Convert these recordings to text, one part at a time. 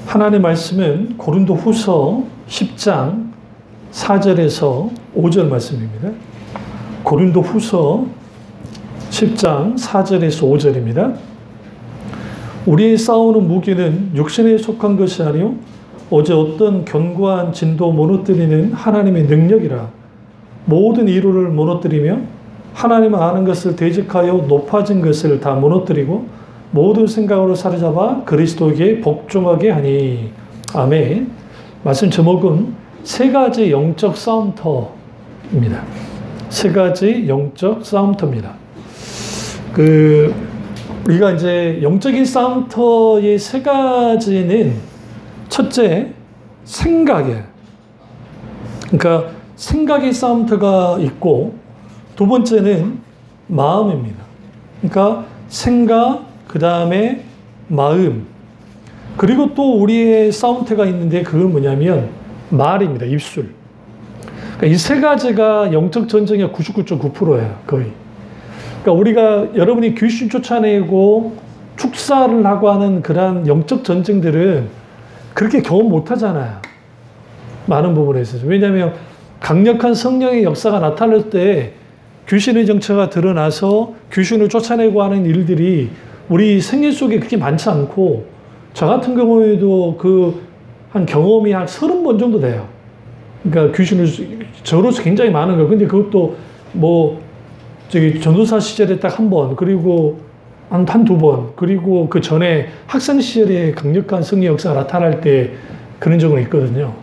하나님의 말씀은 고린도후서 10장 4절에서 5절 말씀입니다. 고린도후서 10장 4절에서 5절입니다. 우리의 싸우는 무기는 육신에 속한 것이 아니요 오직 어떤 견고한 진도 무너뜨리는 하나님의 능력이라. 모든 이루를 무너뜨리며 하나님 아는 것을 대적하여 높아진 것을 다 무너뜨리고 모든 생각으로 사로잡아 그리스도에게 복종하게 하니. 아멘. 말씀 제목은 세 가지 영적 싸움터입니다. 세 가지 영적 싸움터입니다. 우리가 이제 영적인 싸움터의 세 가지는 첫째, 생각이에요. 그러니까 생각의 싸움터가 있고 두 번째는 마음입니다. 그러니까 생각, 그 다음에 마음. 그리고 또 우리의 싸움터가 있는데 그건 뭐냐면 말입니다. 입술. 그러니까 이 세 가지가 영적 전쟁의 99.9%예요. 거의. 그러니까 우리가 여러분이 귀신 쫓아내고 축사를 하고 하는 그러한 영적 전쟁들은 그렇게 경험 못 하잖아요. 많은 부분에 있어서. 왜냐하면 강력한 성령의 역사가 나타날 때 귀신의 정체가 드러나서 귀신을 쫓아내고 하는 일들이 우리 생애 속에 그렇게 많지 않고, 저 같은 경우에도 한 경험이 한 30번 정도 돼요. 그러니까 귀신을 저로서 굉장히 많은 거예요. 근데 그것도 전도사 시절에 딱 한 번, 그리고 한두 번, 그리고 그 전에 학생 시절에 강력한 성령 역사가 나타날 때 그런 적은 있거든요.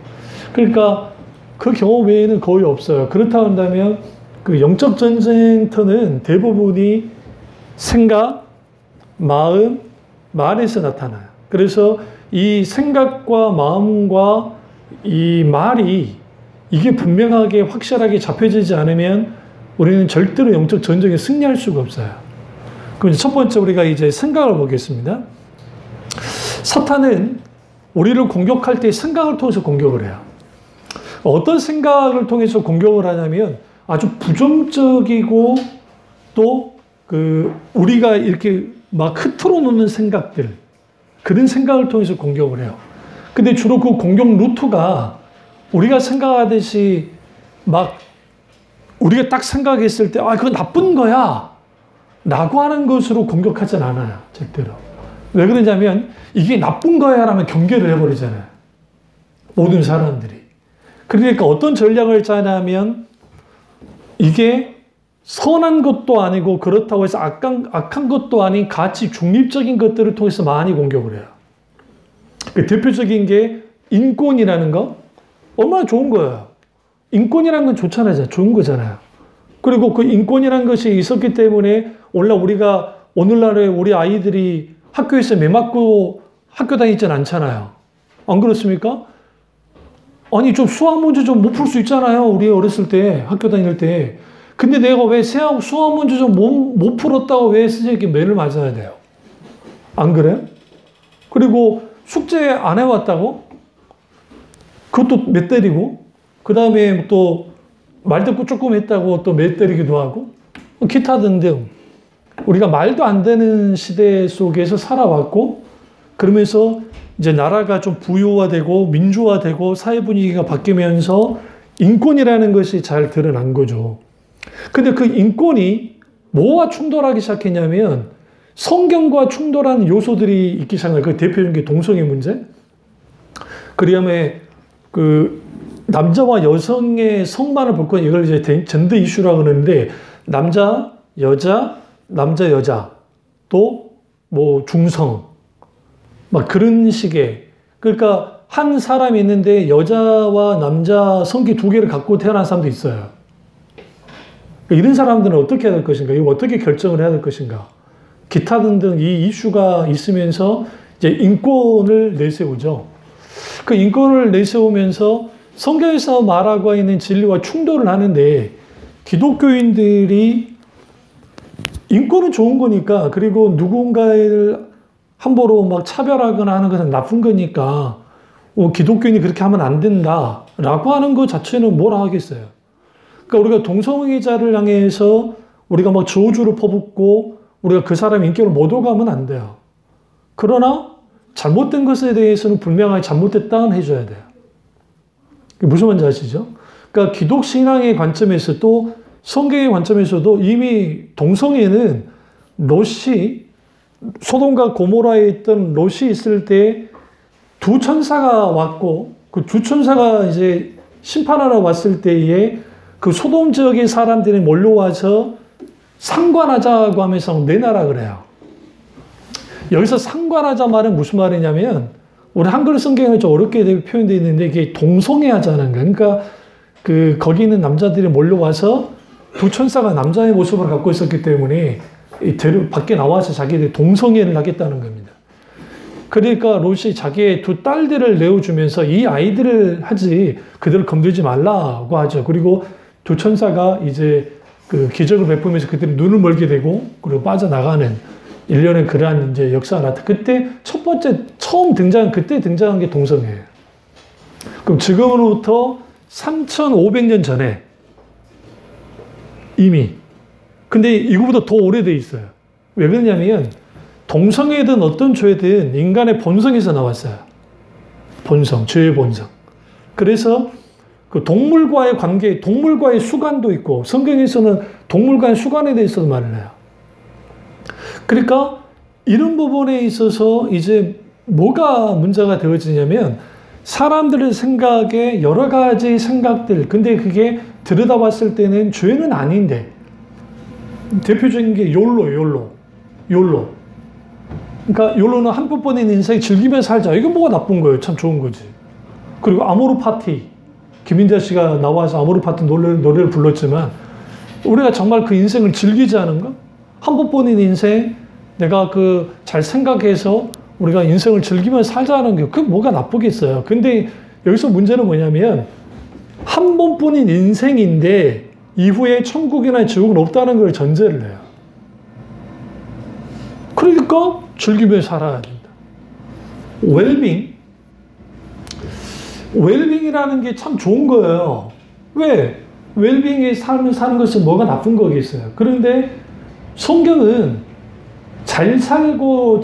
그러니까 그 경험 외에는 거의 없어요. 그렇다고 한다면 그 영적 전쟁터는 대부분이 생각, 마음, 말에서 나타나요. 그래서 이 생각과 마음과 이 말이 이게 분명하게 확실하게 잡혀지지 않으면 우리는 절대로 영적 전쟁에 승리할 수가 없어요. 그럼 첫 번째 우리가 이제 생각을 보겠습니다. 사탄은 우리를 공격할 때 생각을 통해서 공격을 해요. 어떤 생각을 통해서 공격을 하냐면 아주 부정적이고 또 우리가 이렇게 막 흐트러 놓는 생각들, 그런 생각을 통해서 공격을 해요. 근데 주로 그 공격 루트가 우리가 생각하듯이 막 우리가 딱 생각했을 때 그거 나쁜 거야 라고 하는 것으로 공격하진 않아요. 절대로. 왜 그러냐면 이게 나쁜 거야 라면 경계를 해버리잖아요. 모든 사람들이. 그러니까 어떤 전략을 짜냐면 이게 선한 것도 아니고 그렇다고 해서 악한 것도 아닌 가치 중립적인 것들을 통해서 많이 공격을 해요. 그 대표적인 게 인권이라는 거. 얼마나 좋은 거예요. 인권이라는 건 좋잖아요. 좋은 거잖아요. 그리고 그 인권이라는 것이 있었기 때문에 우리가 오늘날에 우리 아이들이 학교에서 매 맞고 학교 다니진 않잖아요. 안 그렇습니까? 아니 좀 수학 문제 좀 못 풀 수 있잖아요. 우리 어렸을 때 학교 다닐 때. 근데 내가 왜 수학 문제 좀 못 풀었다고 왜 선생님께 매를 맞아야 돼요? 안 그래요? 그리고 숙제 안 해왔다고? 그것도 매 때리고, 그 다음에 또 말대꾸 조금 했다고 또 매 때리기도 하고, 기타 등등. 우리가 말도 안 되는 시대 속에서 살아왔고, 그러면서 이제 나라가 좀 부유화되고 민주화되고 사회 분위기가 바뀌면서 인권이라는 것이 잘 드러난 거죠. 근데 그 인권이 뭐와 충돌하기 시작했냐면 성경과 충돌하는 요소들이 있기 시작해요. 그 대표적인 게 동성애 문제. 그다음에 남자와 여성의 성만을 볼 거는 이걸 이제 젠더 이슈라고 그러는데 남자, 여자, 또 중성 막 그런 식의, 그러니까 한 사람이 있는데 여자와 남자 성기 두 개를 갖고 태어난 사람도 있어요. 이런 사람들은 어떻게 해야 될 것인가? 이거 어떻게 결정을 해야 될 것인가? 기타 등등 이 이슈가 있으면서 이제 인권을 내세우죠. 그 인권을 내세우면서 성경에서 말하고 있는 진리와 충돌을 하는데 기독교인들이 인권은 좋은 거니까, 그리고 누군가를 함부로 막 차별하거나 하는 것은 나쁜 거니까 기독교인이 그렇게 하면 안 된다라고 하는 것 자체는 뭐라 하겠어요. 그러니까 우리가 동성애자를 향해서 우리가 막 저주를 퍼붓고 우리가 그 사람 인격을 못 오가면 안 돼요. 그러나 잘못된 것에 대해서는 분명하게 잘못됐다는 해줘야 돼요. 무슨 말인지 아시죠? 그러니까 기독 신앙의 관점에서 또 성경의 관점에서도 이미 동성애는 롯이 소돔과 고모라에 있던 롯이 있을 때 두 천사가 왔고 그 두 천사가 이제 심판하러 왔을 때에 그 소돔 지역의 사람들이 몰려와서 상관하자고 하면서 내놔라 그래요. 여기서 상관하자 말은 무슨 말이냐면 우리 한글 성경에 좀 어렵게 표현되어 있는데 이게 동성애 하자는 거예요. 그러니까 거기 있는 남자들이 몰려와서 두 천사가 남자의 모습을 갖고 있었기 때문에 밖에 나와서 자기들 동성애를 하겠다는 겁니다. 그러니까 롯이 자기의 두 딸들을 내어주면서 이 아이들을 하지 그들을 건들지 말라고 하죠. 그리고 두 천사가 이제 그 기적을 베푸면서 그들이 눈을 멀게 되고 그리고 빠져나가는 일련의 그러한 이제 역사가 나타. 그때 첫 번째 그때 등장한 게 동성애예요. 그럼 지금으로부터 3,500년 전에 이미. 근데 이거보다 더 오래돼 있어요. 왜 그러냐면 동성애든 어떤 죄든 인간의 본성에서 나왔어요. 본성, 죄의 본성. 그래서 그 동물과의 관계, 동물과의 수간도 있고 성경에서는 동물과의 수간에 대해서도 말을 해요. 그러니까 이런 부분에 있어서 이제 뭐가 문제가 되어지냐면 사람들의 생각에 여러 가지 생각들, 근데 그게 들여다봤을 때는 죄는 아닌데 대표적인 게 욜로. 그러니까 욜로는 한 번뿐인 인생 즐기면서 살자. 이거 뭐가 나쁜 거예요? 참 좋은 거지. 그리고 아모르 파티. 김인자 씨가 나와서 아모르 파티 노래를 불렀지만 우리가 정말 그 인생을 즐기지 않은가? 한 번뿐인 인생 내가 잘 생각해서 우리가 인생을 즐기면서 살자는 게 그게 뭐가 나쁘겠어요. 근데 여기서 문제는 뭐냐면 한 번뿐인 인생인데 이후에 천국이나 지옥은 없다는 걸 전제를 해요. 그러니까 즐기면서 살아야 된다. 웰빙이라는 게 참 좋은 거예요. 왜? 웰빙의 삶을 사는 것은 뭐가 나쁜 거겠어요. 그런데 성경은 잘 살고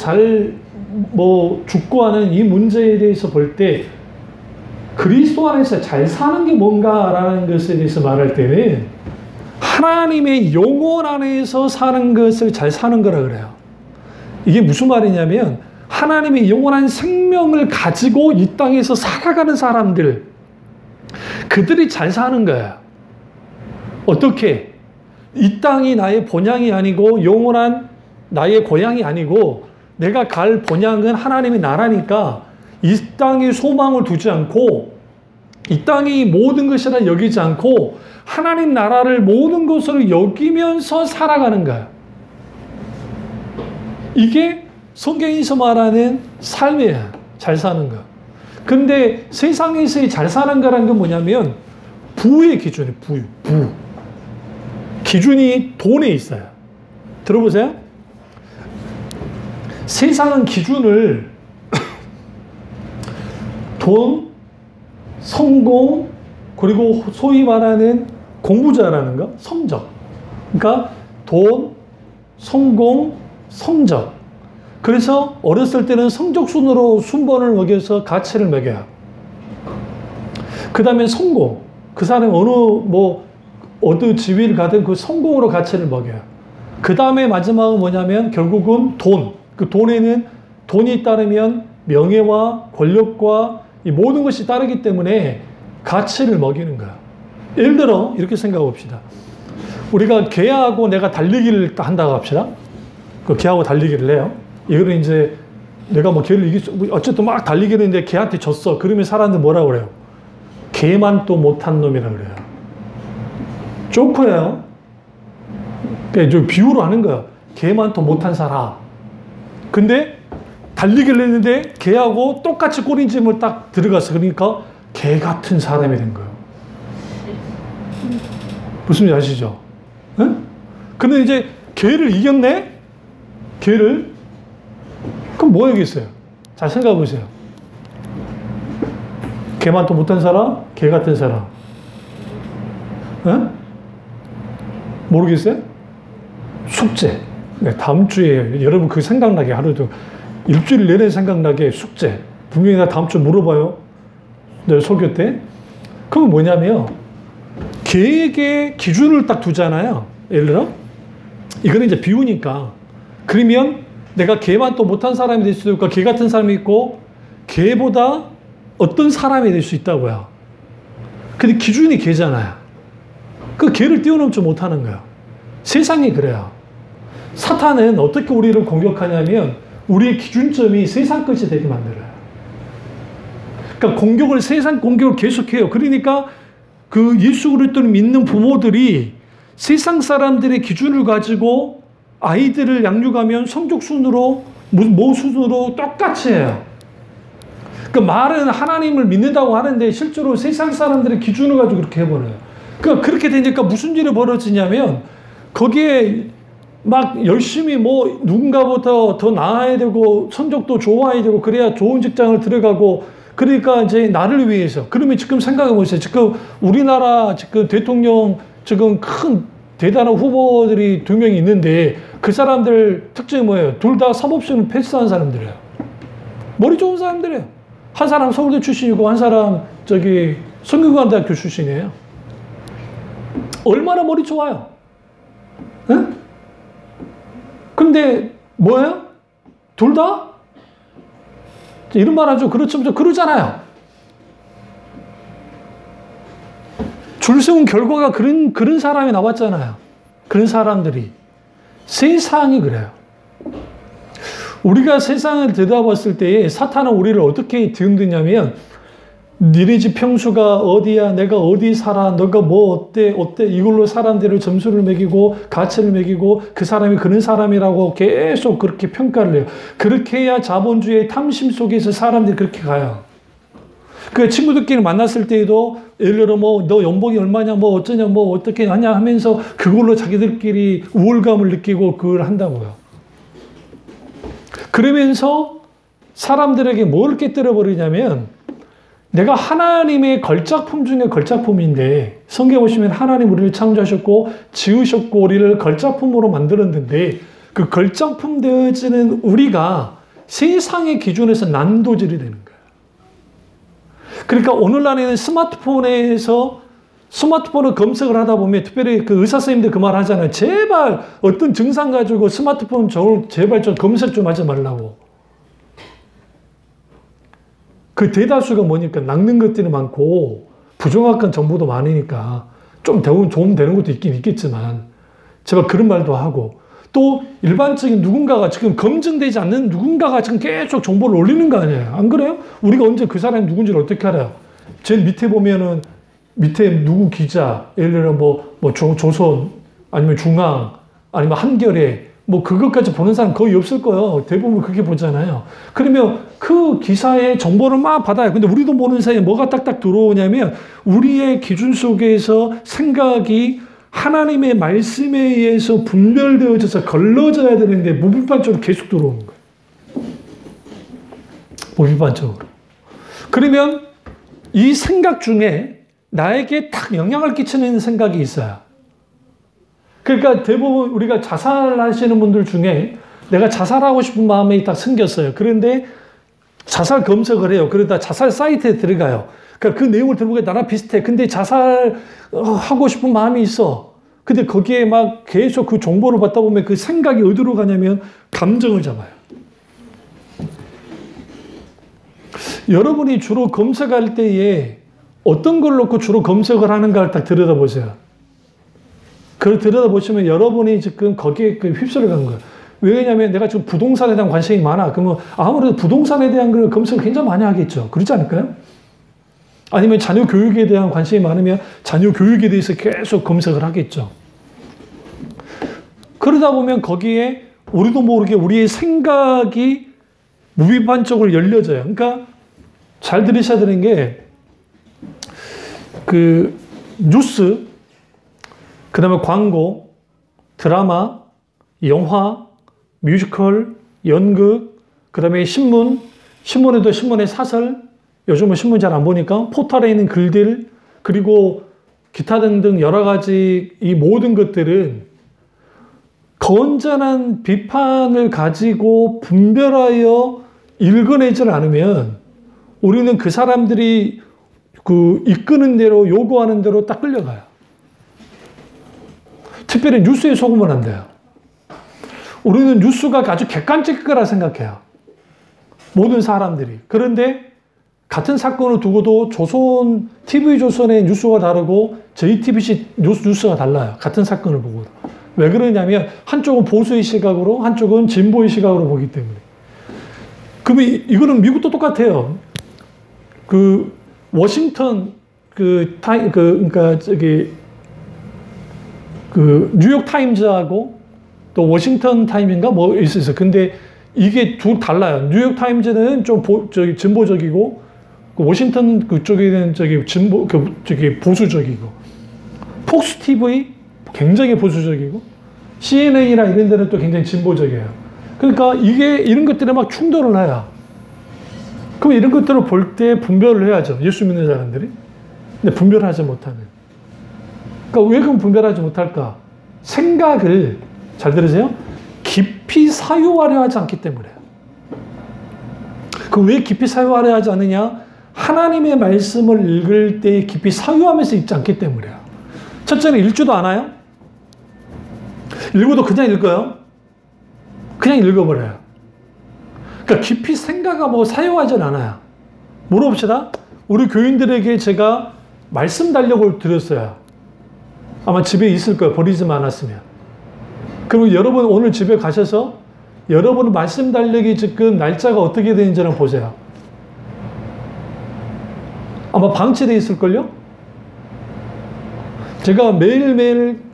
죽고 하는 이 문제에 대해서 볼 때 그리스도 안에서 잘 사는 게 뭔가라는 것에 대해서 말할 때는 하나님의 영혼 안에서 사는 것을 잘 사는 거라 그래요. 이게 무슨 말이냐면 하나님의 영원한 생명을 가지고 이 땅에서 살아가는 사람들, 그들이 잘 사는 거야. 어떻게? 이 땅이 나의 본향이 아니고 영원한 나의 고향이 아니고 내가 갈 본향은 하나님의 나라니까 이 땅에 소망을 두지 않고 이 땅이 모든 것이라 여기지 않고 하나님 나라를 모든 것으로 여기면서 살아가는 거야. 이게 성경에서 말하는 삶이야. 잘 사는 거. 근데 세상에서의 잘 사는 거라는 건 뭐냐면 부의 기준이 부. 기준이 돈에 있어요. 들어보세요. 세상은 기준을 돈, 성공, 그리고 소위 말하는 공부 잘하는 거, 성적. 그러니까 돈, 성공, 성적. 그래서 어렸을 때는 성적 순으로 순번을 매겨서 가치를 매겨요. 그 다음에 성공. 그 사람이 어느 지위를 가든 그 성공으로 가치를 매겨요. 그 다음에 마지막은 뭐냐면 결국은 돈. 그 돈에는 돈이 따르면 명예와 권력과 이 모든 것이 따르기 때문에 가치를 먹이는 거야. 예를 들어 이렇게 생각해 봅시다. 우리가 개하고 내가 달리기를 한다고 합시다. 그 개하고 달리기를 해요. 이거는 이제 내가 개를 어쨌든 막 달리기를 했는데 개한테 졌어. 그러면 사람들 뭐라고 그래요? 개만 또 못한 놈이라고 그래요. 조크예요. 그러니까 비유로 하는 거야. 개만 또 못한 사람. 근데 달리기를 했는데 개하고 똑같이 꼬리짐을 딱 들어갔어. 그러니까 개 같은 사람이 된 거예요. 무슨 말인지 아시죠? 응? 근데 이제 개를 이겼네? 개를? 그럼 뭐 하겠어요? 잘 생각해 보세요. 개만 또 못한 사람? 개 같은 사람. 응? 모르겠어요? 숙제. 네, 다음 주에 여러분 그 생각나게 하루도 일주일 내내 생각나게 숙제. 분명히 나 다음 주 물어봐요. 내 설교 때. 그건 뭐냐면 계획의 기준을 딱 두잖아요. 예를 들어 이거는 이제 비우니까. 그러면 내가 걔만 또 못한 사람이 될 수도 있고 걔 같은 사람이 있고 걔보다 어떤 사람이 될 수 있다고요. 근데 기준이 걔잖아요. 그 걔를 뛰어넘지 못하는 거예요. 세상이 그래요. 사탄은 어떻게 우리를 공격하냐면 우리의 기준점이 세상 것이 되게 만들어요. 그러니까 세상 공격을 계속해요. 그러니까 그 예수 그리스도를 믿는 부모들이 세상 사람들의 기준을 가지고 아이들을 양육하면 성적 순으로 모 순으로 똑같이 해요. 그 말은 하나님을 믿는다고 하는데 실제로 세상 사람들의 기준을 가지고 그렇게 해버려요. 그러니까 그렇게 되니까 무슨 일이 벌어지냐면 거기에 막 열심히 뭐 누군가보다 더 나아야 되고 성적도 좋아야 되고 그래야 좋은 직장을 들어가고 그러니까 이제 나를 위해서. 그러면 지금 생각해 보세요. 지금 우리나라 지금 대통령 지금 큰 대단한 후보들이 2명이 있는데 그 사람들 특징이 뭐예요? 둘 다 사법시험 패스한 사람들이에요. 머리 좋은 사람들이에요. 한 사람 서울대 출신이고 한 사람 저기 성균관대학교 출신이에요. 얼마나 머리 좋아요. 응? 근데 뭐예요? 둘 다? 이런 말 하죠. 그렇죠. 그러잖아요. 줄 세운 결과가 그런 사람이 나왔잖아요. 그런 사람들이. 세상이 그래요. 우리가 세상을 들여다봤을 때 사탄은 우리를 어떻게 뒤흔드냐면 니네 집 평수가 어디야? 내가 어디 살아? 너가 뭐 어때? 이걸로 사람들을 점수를 매기고 가치를 매기고 그 사람이 그런 사람이라고 계속 그렇게 평가를 해요. 그렇게 해야 자본주의의 탐심 속에서 사람들이 그렇게 가요. 그 친구들끼리 만났을 때에도 예를 들어 뭐 너 연봉이 얼마냐? 뭐 어쩌냐? 뭐 어떻게 하냐? 하면서 그걸로 자기들끼리 우월감을 느끼고 그걸 한다고요. 그러면서 사람들에게 뭘 깨뜨려 버리냐면 내가 하나님의 걸작품 중에 걸작품인데 성경에 보시면 하나님 우리를 창조하셨고 지으셨고 우리를 걸작품으로 만들었는데 그 걸작품 되어지는 우리가 세상의 기준에서 난도질이 되는 거예요. 그러니까 오늘날에는 스마트폰을 검색을 하다 보면 특별히 그 의사 선생님들 그 말 하잖아요. 제발 어떤 증상 가지고 스마트폰 제발 좀 검색 좀 하지 말라고. 그 대다수가 뭐니까 낚는 것들이 많고 부정확한 정보도 많으니까 좀 도움 되는 것도 있긴 있겠지만 제발 그런 말도 하고 또 일반적인 누군가가 지금 검증되지 않는 누군가가 지금 계속 정보를 올리는 거 아니에요. 안 그래요? 우리가 언제 그 사람이 누군지를 어떻게 알아요? 제일 밑에 보면은 밑에 누구 기자, 예를 들어 뭐 조선 아니면 중앙 아니면 한겨레 뭐 그것까지 보는 사람 거의 없을 거예요. 대부분 그렇게 보잖아요. 그러면 그 기사의 정보를 막 받아요. 근데 우리도 모르는 사이에 뭐가 딱딱 들어오냐면 우리의 기준 속에서 생각이 하나님의 말씀에 의해서 분별되어져서 걸러져야 되는데 무비판적으로 계속 들어오는 거예요. 무비판적으로. 그러면 이 생각 중에 나에게 딱 영향을 끼치는 생각이 있어요. 그러니까 대부분 우리가 자살하시는 분들 중에 내가 자살하고 싶은 마음이 딱 생겼어요. 그런데 자살 검색을 해요. 그러다 자살 사이트에 들어가요. 그러니까 그 내용을 들어보니까 나랑 비슷해. 근데 자살하고 싶은 마음이 있어. 근데 거기에 막 계속 그 정보를 받다 보면 그 생각이 어디로 가냐면 감정을 잡아요. 여러분이 주로 검색할 때에 어떤 걸 놓고 주로 검색을 하는가를 딱 들여다보세요. 그걸 들여다보시면 여러분이 지금 거기에 휩쓸려 간 거예요. 왜냐면 내가 지금 부동산에 대한 관심이 많아. 그러면 아무래도 부동산에 대한 걸 검색을 굉장히 많이 하겠죠. 그렇지 않을까요? 아니면 자녀 교육에 대한 관심이 많으면 자녀 교육에 대해서 계속 검색을 하겠죠. 그러다 보면 거기에 우리도 모르게 우리의 생각이 무비판적으로 열려져요. 그러니까 잘 들으셔야 되는 게 그 뉴스, 그 다음에 광고, 드라마, 영화, 뮤지컬, 연극, 그 다음에 신문에도 신문의 사설, 요즘은 신문 잘 안 보니까 포털에 있는 글들, 그리고 기타 등등 여러 가지 이 모든 것들은 건전한 비판을 가지고 분별하여 읽어내질 않으면 우리는 그 사람들이 그 이끄는 대로 요구하는 대로 딱 끌려가요. 특별히 뉴스에 속으면 안 돼요. 우리는 뉴스가 아주 객관적일 거라 생각해요. 모든 사람들이. 그런데 같은 사건을 두고도 TV조선의 뉴스가 다르고 JTBC 뉴스가 달라요. 같은 사건을 보고. 왜 그러냐면 한쪽은 보수의 시각으로 한쪽은 진보의 시각으로 보기 때문에. 그러면 이거는 미국도 똑같아요. 그 워싱턴 그러니까 저기 그 뉴욕 타임즈하고 또 워싱턴 타임인가 뭐 있었어요. 근데 이게 둘 달라요. 뉴욕 타임즈는 좀 저기 진보적이고 그 워싱턴 그쪽에는 저기 저기 보수적이고 폭스 TV 굉장히 보수적이고 CNN이나 이런 데는 또 굉장히 진보적이에요. 그러니까 이런 것들이 막 충돌을 해요. 그럼 이런 것들을 볼 때 분별을 해야죠. 예수 믿는 사람들이. 근데 분별하지 못하는. 그러니까 왜 그럼 분별하지 못할까? 생각을 잘 들으세요. 깊이 사유하려 하지 않기 때문에요. 그럼 왜 깊이 사유하려 하지 않느냐? 하나님의 말씀을 읽을 때 깊이 사유하면서 읽지 않기 때문에요. 첫째는 읽지도 않아요. 읽어도 그냥 읽어요. 그냥 읽어버려요. 그러니까 깊이 생각하고 사유하진 않아요. 물어봅시다. 우리 교인들에게 제가 말씀 달력을 드렸어요. 아마 집에 있을 거예요. 버리지 않았으면. 그리고 여러분 오늘 집에 가셔서 여러분 말씀 달력이 지금 날짜가 어떻게 되는지를 보세요. 아마 방치되어 있을걸요? 제가 매일매일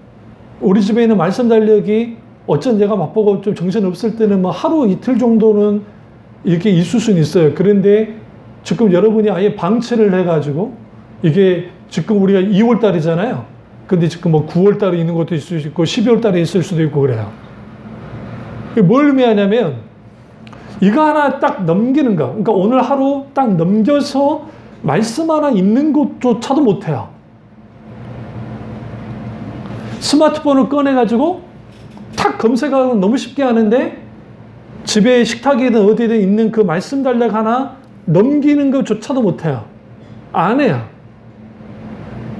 우리 집에 있는 말씀 달력이 어쩐 내가 바쁘고 좀 정신 없을 때는 뭐 하루 이틀 정도는 이렇게 있을 수는 있어요. 그런데 지금 여러분이 아예 방치를 해가지고 이게 지금 우리가 2월 달이잖아요. 근데 지금 뭐 9월 달에 있는 것도 있을 수 있고 12월 달에 있을 수도 있고 그래요. 뭘 의미하냐면 이거 하나 딱 넘기는 거. 그러니까 오늘 하루 딱 넘겨서 말씀 하나 읽는 것조차도 못해요. 스마트폰을 꺼내가지고 탁 검색하고 너무 쉽게 하는데 집에 식탁이든 어디든 있는 그 말씀 달력 하나 넘기는 것조차도 못해요. 안 해요.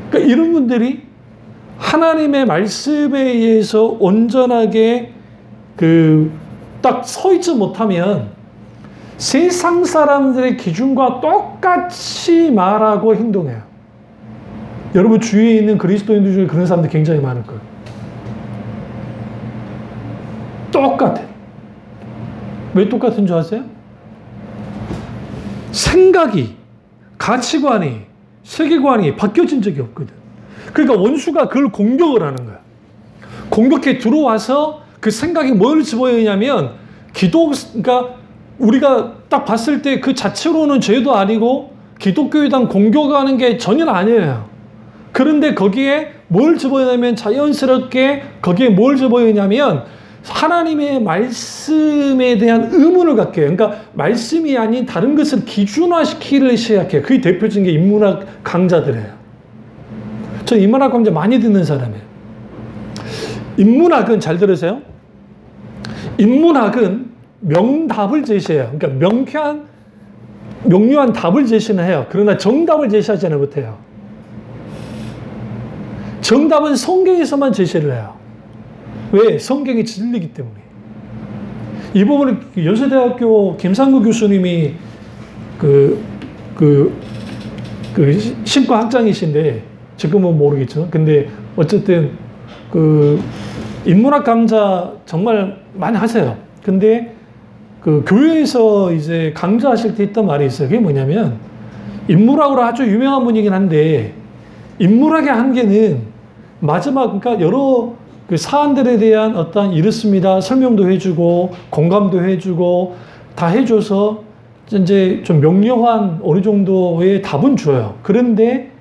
그러니까 이런 분들이 하나님의 말씀에 의해서 온전하게 딱 서 있지 못하면 세상 사람들의 기준과 똑같이 말하고 행동해요. 여러분 주위에 있는 그리스도인들 중에 그런 사람들 굉장히 많을 거예요. 똑같아요. 왜 똑같은 줄 아세요? 생각이, 가치관이, 세계관이 바뀌어진 적이 없거든. 그러니까 원수가 그걸 공격을 하는 거야. 공격해 들어와서 그 생각이 뭘 집어넣냐면 그러니까 우리가 딱 봤을 때 그 자체로는 죄도 아니고 기독교에 대한 공격하는 게 전혀 아니에요. 그런데 거기에 뭘 집어넣냐면 자연스럽게 거기에 뭘 집어넣냐면 하나님의 말씀에 대한 의문을 갖게 해요. 그러니까 말씀이 아닌 다른 것을 기준화시키기 시작해요. 그게 대표적인 게 인문학 강자들이에요. 저는 인문학 강좌 많이 듣는 사람이에요. 인문학은 잘 들으세요. 인문학은 명답을 제시해요. 그러니까 명료한 답을 제시는 해요. 그러나 정답을 제시하지는 못해요. 정답은 성경에서만 제시를 해요. 왜? 성경이 진리이기 때문에. 이 부분을 연세대학교 김상구 교수님이 신과 학장이신데 지금은 모르겠죠. 근데 어쨌든 인문학 강좌 정말 많이 하세요. 근데 교회에서 이제 강좌하실 때 했던 말이 있어요. 그게 뭐냐면 인문학으로 아주 유명한 분이긴 한데 인문학의 한계는 마지막 그러니까 여러 사안들에 대한 어떤 이렇습니다. 설명도 해주고 공감도 해주고 다 해줘서 이제 좀 명료한 어느 정도의 답은 줘요. 그런데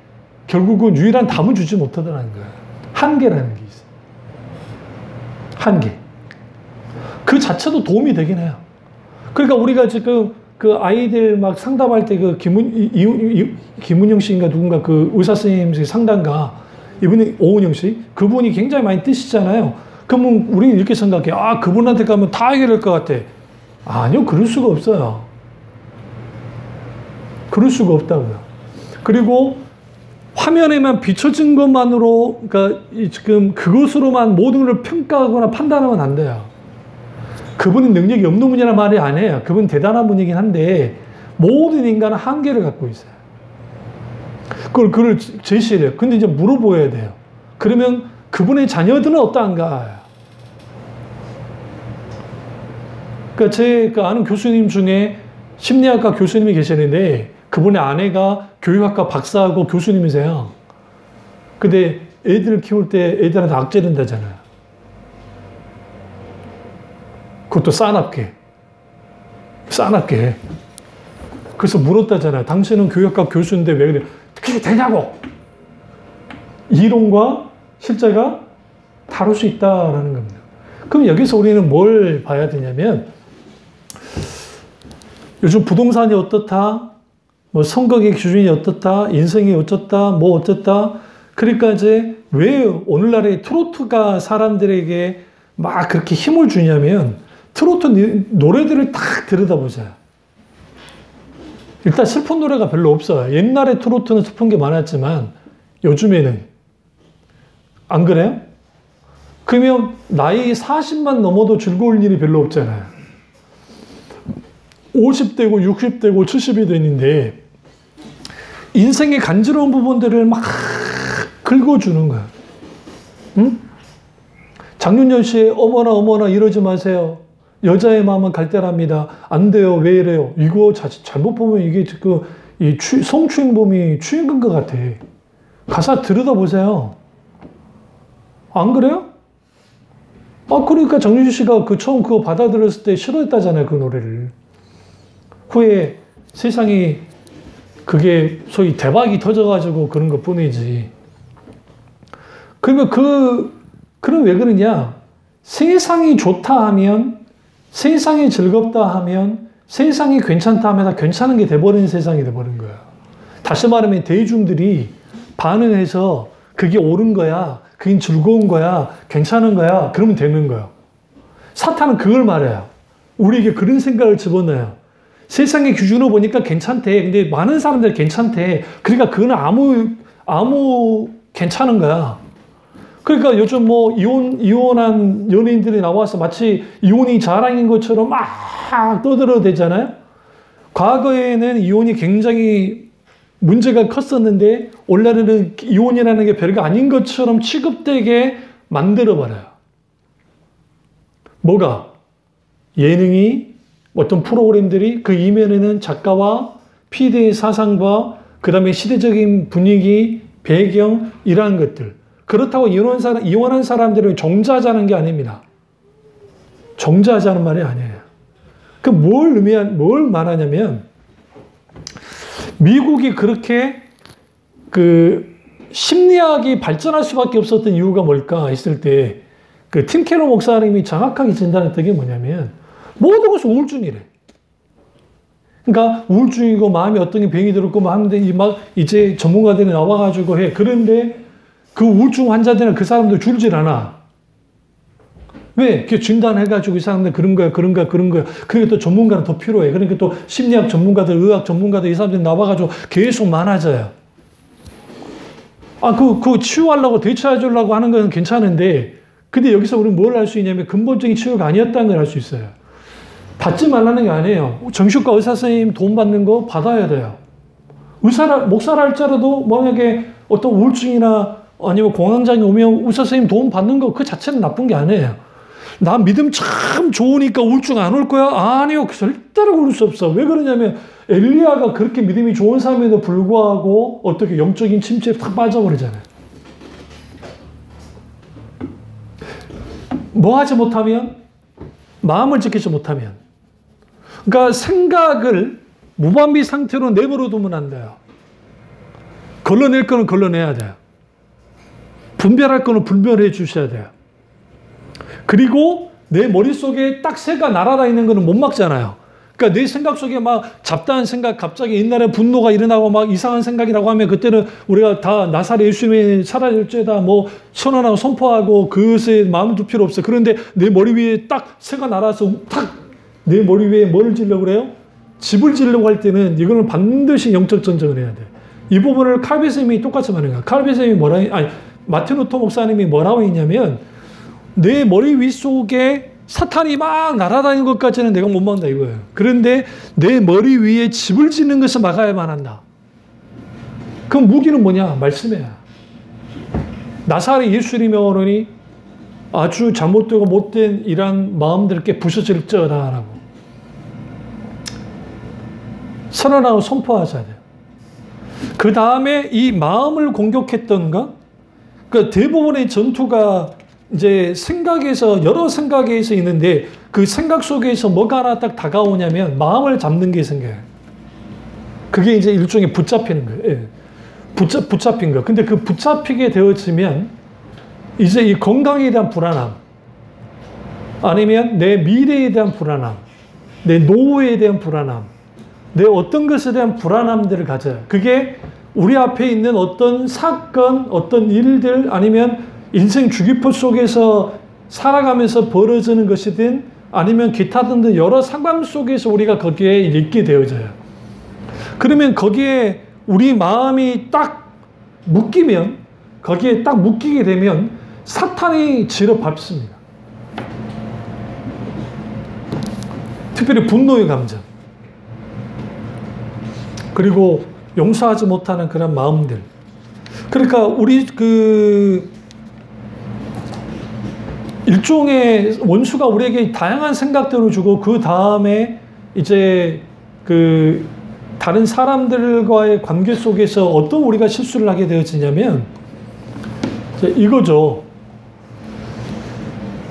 결국은 유일한 답은 주지 못하더라는 거예요. 한계라는 게 있어요. 한계. 그 자체도 도움이 되긴 해요. 그러니까 우리가 지금 그 아이들 막 상담할 때 김은영 씨인가 누군가 그 의사 선생님 상담가 이분이 오은영 씨 그분이 굉장히 많이 뜨시잖아요. 그러면 우리는 이렇게 생각해. 아, 그분한테 가면 다 해결할 것 같아. 아니요, 그럴 수가 없어요. 그럴 수가 없다고요. 그리고 화면에만 비춰진 것만으로, 그러니까 지금 그것으로만 모든 걸 평가하거나 판단하면 안 돼요. 그분은 능력이 없는 분이란 말이 아니에요. 그분 대단한 분이긴 한데 모든 인간은 한계를 갖고 있어요. 그걸 제시를 해요. 근데 이제 물어보아야 돼요. 그러면 그분의 자녀들은 어떠한가? 그러니까 제 아는 교수님 중에 심리학과 교수님이 계시는데 그분의 아내가 교육학과 박사하고 교수님이세요. 근데 애들을 키울 때 애들한테 악재된다잖아요. 그것도 싸납게. 그래서 물었다잖아요. 당신은 교육학과 교수인데 왜 그래? 그게 되냐고! 이론과 실제가 다를 수 있다라는 겁니다. 그럼 여기서 우리는 뭘 봐야 되냐면, 요즘 부동산이 어떻다, 뭐 선거의 기준이 어떻다, 인생이 어쩌다, 뭐 어쩌다. 그러니까 이제 왜 오늘날의 트로트가 사람들에게 막 그렇게 힘을 주냐면, 트로트 노래들을 딱 들여다보세요. 일단 슬픈 노래가 별로 없어요. 옛날에 트로트는 슬픈 게 많았지만 요즘에는 안 그래요? 그러면 나이 40만 넘어도 즐거울 일이 별로 없잖아요. 50대고 60대고 70이 되는데 인생의 간지러운 부분들을 막 긁어주는 거야. 응? 장윤정 씨의 어머나 이러지 마세요. 여자의 마음은 갈대랍니다. 안 돼요. 왜 이래요? 이거 잘못 보면 이게 성추행범이 추행한 것 같아. 가사 들여다보세요. 안 그래요? 아, 그러니까 장윤정 씨가 처음 그거 받아들였을 때 싫어했다잖아요. 그 노래를. 후에 세상이 그게 소위 대박이 터져가지고 그런 것 뿐이지. 그러면 그럼 왜 그러냐? 세상이 좋다 하면, 세상이 즐겁다 하면, 세상이 괜찮다 하면 다 괜찮은 게 돼버린 세상이 돼버린 거야. 다시 말하면 대중들이 반응해서 그게 옳은 거야, 그게 즐거운 거야, 괜찮은 거야, 그러면 되는 거야. 사탄은 그걸 말해요. 우리에게 그런 생각을 집어넣어요. 세상의 기준으로 보니까 괜찮대. 근데 많은 사람들이 괜찮대. 그러니까 그건 아무 괜찮은 거야. 그러니까 요즘 뭐 이혼한 연예인들이 나와서 마치 이혼이 자랑인 것처럼 막 떠들어대잖아요. 과거에는 이혼이 굉장히 문제가 컸었는데 원래는 이혼이라는 게 별거 아닌 것처럼 취급되게 만들어버려요. 뭐가? 예능이, 어떤 프로그램들이 그 이면에는 작가와 PD의 사상과 그 다음에 시대적인 분위기, 배경, 이러한 것들. 그렇다고 이혼한 사람들을 정죄하자는 게 아닙니다. 정죄하자는 말이 아니에요. 뭘 말하냐면, 미국이 그렇게 심리학이 발전할 수밖에 없었던 이유가 뭘까 했을 때, 팀 캐러 목사님이 정확하게 진단했던 게 뭐냐면, 모든 것이 우울증이래. 그러니까 우울증이고 마음이 어떤 게 병이 들었고 뭐 하는데 이제 전문가들이 나와가지고 해. 그런데 그 우울증 환자들은 그 사람들 줄질 않아. 왜? 그 진단해가지고 이 사람들 그런 거야. 그러니까 또 전문가는 더 필요해. 그러니까 또 심리학 전문가들, 의학 전문가들 이 사람들이 나와가지고 계속 많아져요. 그거 치유하려고 대처해주려고 하는 건 괜찮은데, 근데 여기서 우리는 뭘 할 수 있냐면 근본적인 치유가 아니었다는 걸 알 수 있어요. 받지 말라는 게 아니에요. 정신과 의사 선생님 돈 받는 거 받아야 돼요. 목사를 할지라도 만약에 어떤 우울증이나 아니면 공황장애 오면 의사 선생님 돈 받는 거 그 자체는 나쁜 게 아니에요. 나 믿음 참 좋으니까 우울증 안 올 거야? 아니요. 절대로 그럴 수 없어. 왜 그러냐면 엘리야가 그렇게 믿음이 좋은 사람에도 불구하고 어떻게 영적인 침체에 탁 빠져버리잖아요. 뭐 하지 못하면? 마음을 지키지 못하면. 그러니까 생각을 무방비 상태로 내버려 두면 안 돼요. 걸러낼 거는 걸러내야 돼요. 분별할 거는 분별해 주셔야 돼요. 그리고 내 머릿속에 딱 새가 날아다니는 거는 못 막잖아요. 그러니까 내 생각 속에 막 잡다한 생각, 갑자기 옛날에 분노가 일어나고 막 이상한 생각이라고 하면 그때는 우리가 다 나사렛 예수님이 사라질죄다 뭐 선언하고 선포하고 그것에 마음을 둘 필요 없어. 그런데 내 머리 위에 딱 새가 날아서 탁 내 머리 위에 뭐를 지려고 그래요? 집을 지려고 할 때는 이거는 반드시 영적 전쟁을 해야 돼. 이 부분을 칼빈 쌤이 똑같이 말하는 거야. 칼빈 쌤이 마틴 루터 목사님이 뭐라고 했냐면 내 머리 위속에 사탄이 막 날아다니는 것까지는 내가 못 막는다 이거예요. 그런데 내 머리 위에 집을 짓는 것을 막아야만 한다. 그 무기는 뭐냐? 말씀이야. 나사렛 예수님의 어른이 아주 잘못되고 못된 이러한 마음들께 부서질지어다라고 선언하고 선포하셔야 돼요. 그 다음에 이 마음을 공격했던 것, 그 대부분의 전투가 이제 생각에서 여러 생각에서 있는데 그 생각 속에서 뭐가 하나 딱 다가오냐면 마음을 잡는 게 생겨요. 그게 이제 일종의 붙잡히는 거예요. 예. 붙잡힌 거. 근데 그 붙잡히게 되어지면 이제 이 건강에 대한 불안함, 아니면 내 미래에 대한 불안함, 내 노후에 대한 불안함, 내 어떤 것에 대한 불안함들을 가져요. 그게 우리 앞에 있는 어떤 사건, 어떤 일들, 아니면 인생 주기표 속에서 살아가면서 벌어지는 것이든 아니면 기타 등등 여러 상황 속에서 우리가 거기에 있게 되어져요. 그러면 거기에 우리 마음이 딱 묶이면, 거기에 딱 묶이게 되면 사탄이 지러 밟습니다. 특별히 분노의 감정, 그리고 용서하지 못하는 그런 마음들. 그러니까 우리 일종의 원수가 우리에게 다양한 생각들을 주고 그 다음에 이제 다른 사람들과의 관계 속에서 어떤 우리가 실수를 하게 되어지냐면 이거죠.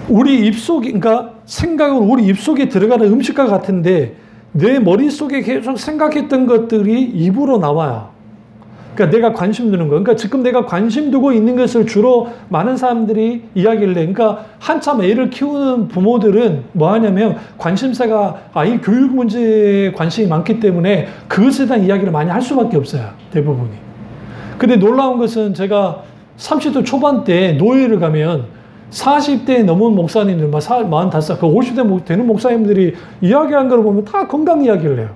우리 입속에, 그러니까 생각은 우리 입속에 들어가는 음식과 같은데 내 머릿속에 계속 생각했던 것들이 입으로 나와요. 그러니까 내가 관심 두는 거. 그러니까 지금 내가 관심 두고 있는 것을 주로 많은 사람들이 이야기를 해. 그러니까 한참 애를 키우는 부모들은 뭐 하냐면 관심사가 아이 교육 문제에 관심이 많기 때문에 그것에 대한 이야기를 많이 할 수밖에 없어요. 대부분이. 근데 놀라운 것은 제가 30대 초반 때 노예를 가면 40대 넘은 목사님들, 45살, 50대 되는 목사님들이 이야기한 걸 보면 다 건강 이야기를 해요.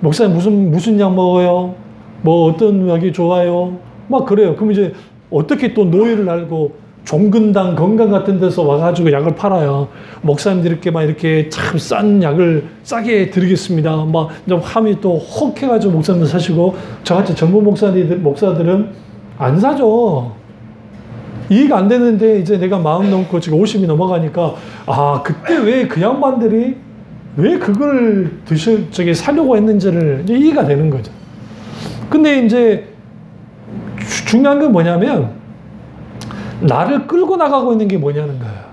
목사님 무슨 약 먹어요? 뭐 어떤 약이 좋아요? 막 그래요. 그럼 이제 어떻게 또 노예를 알고 종근당 건강 같은 데서 와가지고 약을 팔아요. 목사님들께 막 이렇게 참 싼 약을 싸게 드리겠습니다. 막 함이 또 혹 해가지고 목사님들 사시고 저같이 전문 목사들은 안 사죠. 이익 안 되는데 이제 내가 마음 넘고 지금 50이 넘어가니까 그때 왜 그 양반들이 왜 그걸 사려고 했는지를 이제 이해가 되는 거죠. 근데 이제 중요한 건 뭐냐면 나를 끌고 나가고 있는 게 뭐냐는 거예요.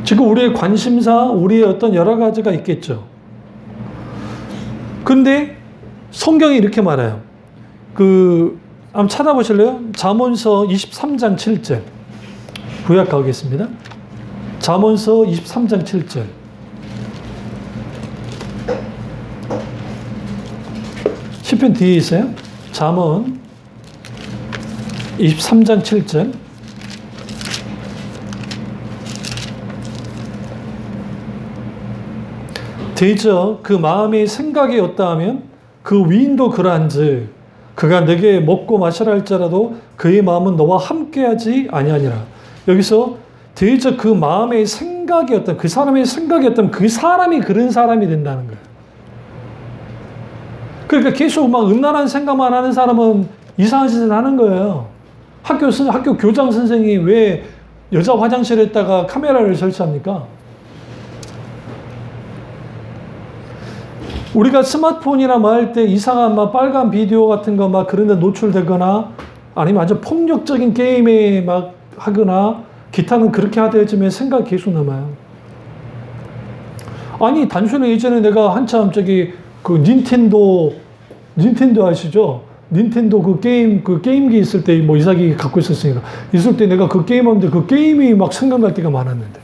지금 우리의 관심사, 우리의 어떤 여러 가지가 있겠죠. 근데 성경이 이렇게 말해요. 한번 찾아보실래요? 잠언서 23장 7절. 구약 가겠습니다. 잠언서 23장 7절. 시편 뒤에 있어요. 잠언 23장 7절. 대저 그 마음의 생각이 없다 하면 그 위인도 그러한즉 그가 내게 먹고 마시라 할지라도 그의 마음은 너와 함께하지 아니하니라. 여기서 대저 그 마음의 생각이 어떤 그 사람의 생각이 어떤 그 사람이 그런 사람이 된다는 거예요. 그러니까 계속 막 음란한 생각만 하는 사람은 이상한 짓을 하는 거예요. 학교 교장 선생이 왜 여자 화장실에다가 카메라를 설치합니까? 우리가 스마트폰이나 뭐 할 때 이상한 막 빨간 비디오 같은 거 막 그런 데 노출되거나 아니면 아주 폭력적인 게임에 막 하거나 기타는 그렇게 하되어지면 생각이 계속 남아요. 아니 단순히 예전에 내가 한참 닌텐도 아시죠? 닌텐도 그 게임기 있을 때 뭐 이삭이 갖고 있었으니까 있을 때 내가 그 게임하는데 그 게임이 막 생각날 때가 많았는데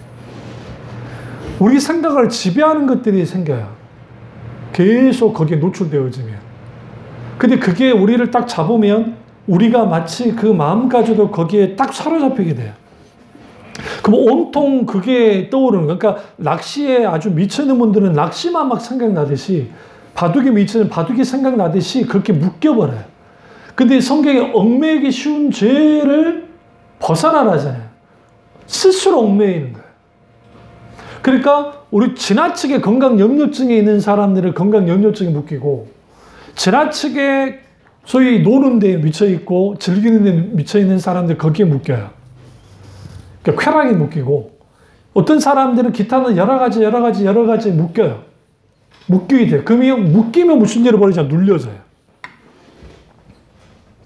우리 생각을 지배하는 것들이 생겨요. 계속 거기에 노출되어지면. 근데 그게 우리를 딱 잡으면 우리가 마치 그 마음까지도 거기에 딱 사로잡히게 돼요. 그럼 온통 그게 떠오르는 거예요. 그러니까 낚시에 아주 미쳐있는 분들은 낚시만 막 생각나듯이, 바둑에 미치는 바둑이 생각나듯이 그렇게 묶여버려요. 근데 성경에 얽매이기 쉬운 죄를 벗어나라잖아요. 스스로 얽매이는 거예요. 그러니까 우리 지나치게 건강염려증에 있는 사람들을 건강염려증에 묶이고, 지나치게 소위 노는 데 미쳐있고 즐기는 데 미쳐있는 사람들 거기에 묶여요. 그러니까 쾌락에 묶이고, 어떤 사람들은 기타는 여러 가지 묶여요. 묶이게 돼요. 그러면 묶이면 무슨 일을 벌이냐?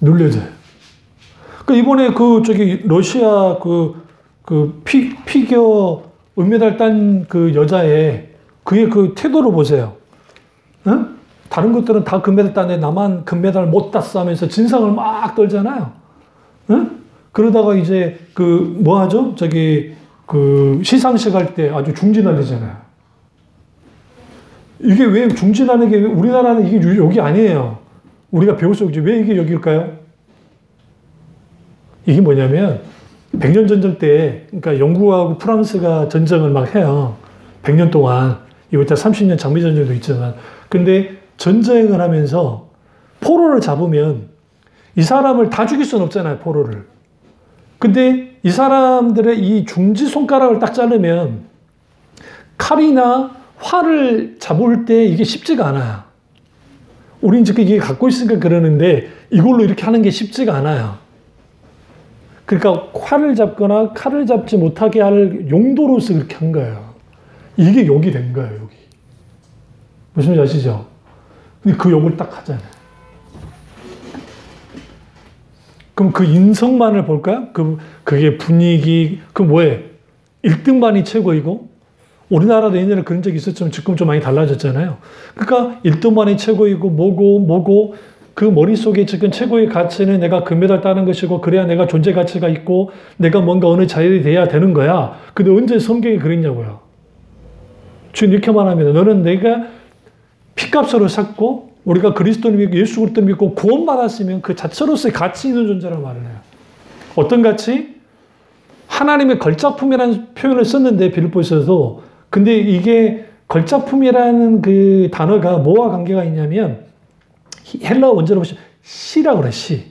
눌려져요. 그 이번에 러시아 피겨 은메달 딴 그 여자의 그의 그 태도를 보세요. 응? 다른 것들은 다 금메달 땄는데 나만 금메달 못 땄어 하면서 진상을 막 떨잖아요. 응? 그러다가 이제 뭐 하죠? 시상식 할 때 아주 중진하잖아요. 이게 왜 중진하는 게, 우리나라는 이게 여기 아니에요. 우리가 배웠었지. 왜 이게 여기일까요? 이게 뭐냐면 100년 전쟁 때, 그러니까 영국하고 프랑스가 전쟁을 막 해요. 100년 동안. 이것도 30년 장미 전쟁도 있지만. 근데 전쟁을 하면서 포로를 잡으면 이 사람을 다 죽일 수는 없잖아요, 포로를. 근데 이 사람들의 이 중지 손가락을 딱 자르면 칼이나 활을 잡을 때 이게 쉽지가 않아요. 우린 지금 이게 갖고 있으니까 그러는데 이걸로 이렇게 하는 게 쉽지가 않아요. 그러니까 활을 잡거나 칼을 잡지 못하게 할 용도로서 그렇게 한 거예요. 이게 욕이 된 거예요, 여기. 무슨 말인지 아시죠? 근데 그 욕을 딱 하잖아요. 그럼 그 인성만을 볼까요? 그게 분위기, 뭐예요? 1등반이 최고이고, 우리나라도 옛날에 그런 적이 있었지만 지금 좀 많이 달라졌잖아요. 그러니까 1등반이 최고이고, 뭐고, 그 머릿속에 지금 최고의 가치는 내가 금메달 따는 것이고, 그래야 내가 존재 가치가 있고, 내가 뭔가 어느 자리에 돼야 되는 거야. 근데 언제 성경이 그랬냐고요. 주님 이렇게 말합니다. 너는 내가 피값으로 샀고, 우리가 그리스도를 믿고 예수 그리스도를 믿고 구원받았으면 그 자체로서의 가치 있는 존재라고 말을 해요. 어떤 가치? 하나님의 걸작품이라는 표현을 썼는데, 빌립보서도. 근데 이게 걸작품이라는 그 단어가 뭐와 관계가 있냐면, 헬라어 원제로 보시면 시라고 그래, 시.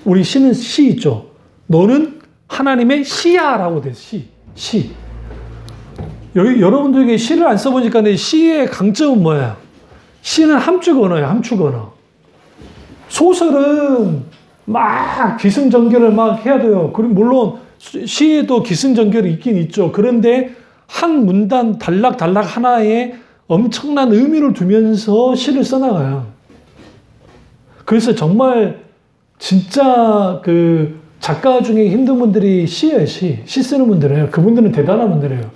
우리 시는 시 있죠. 너는 하나님의 시야라고 돼, 시. 여기 여러분들에게 시를 안 써보니까 시의 강점은 뭐예요? 시는 함축 언어예요, 함축 언어. 소설은 막 기승전결을 막 해야 돼요. 그리고 물론 시에도 기승전결이 있긴 있죠. 그런데 한 문단 단락 하나에 엄청난 의미를 두면서 시를 써나가요. 그래서 정말 진짜 그 작가 중에 힘든 분들이 시예요, 시 쓰는 분들이에요. 그분들은 대단한 분들이에요.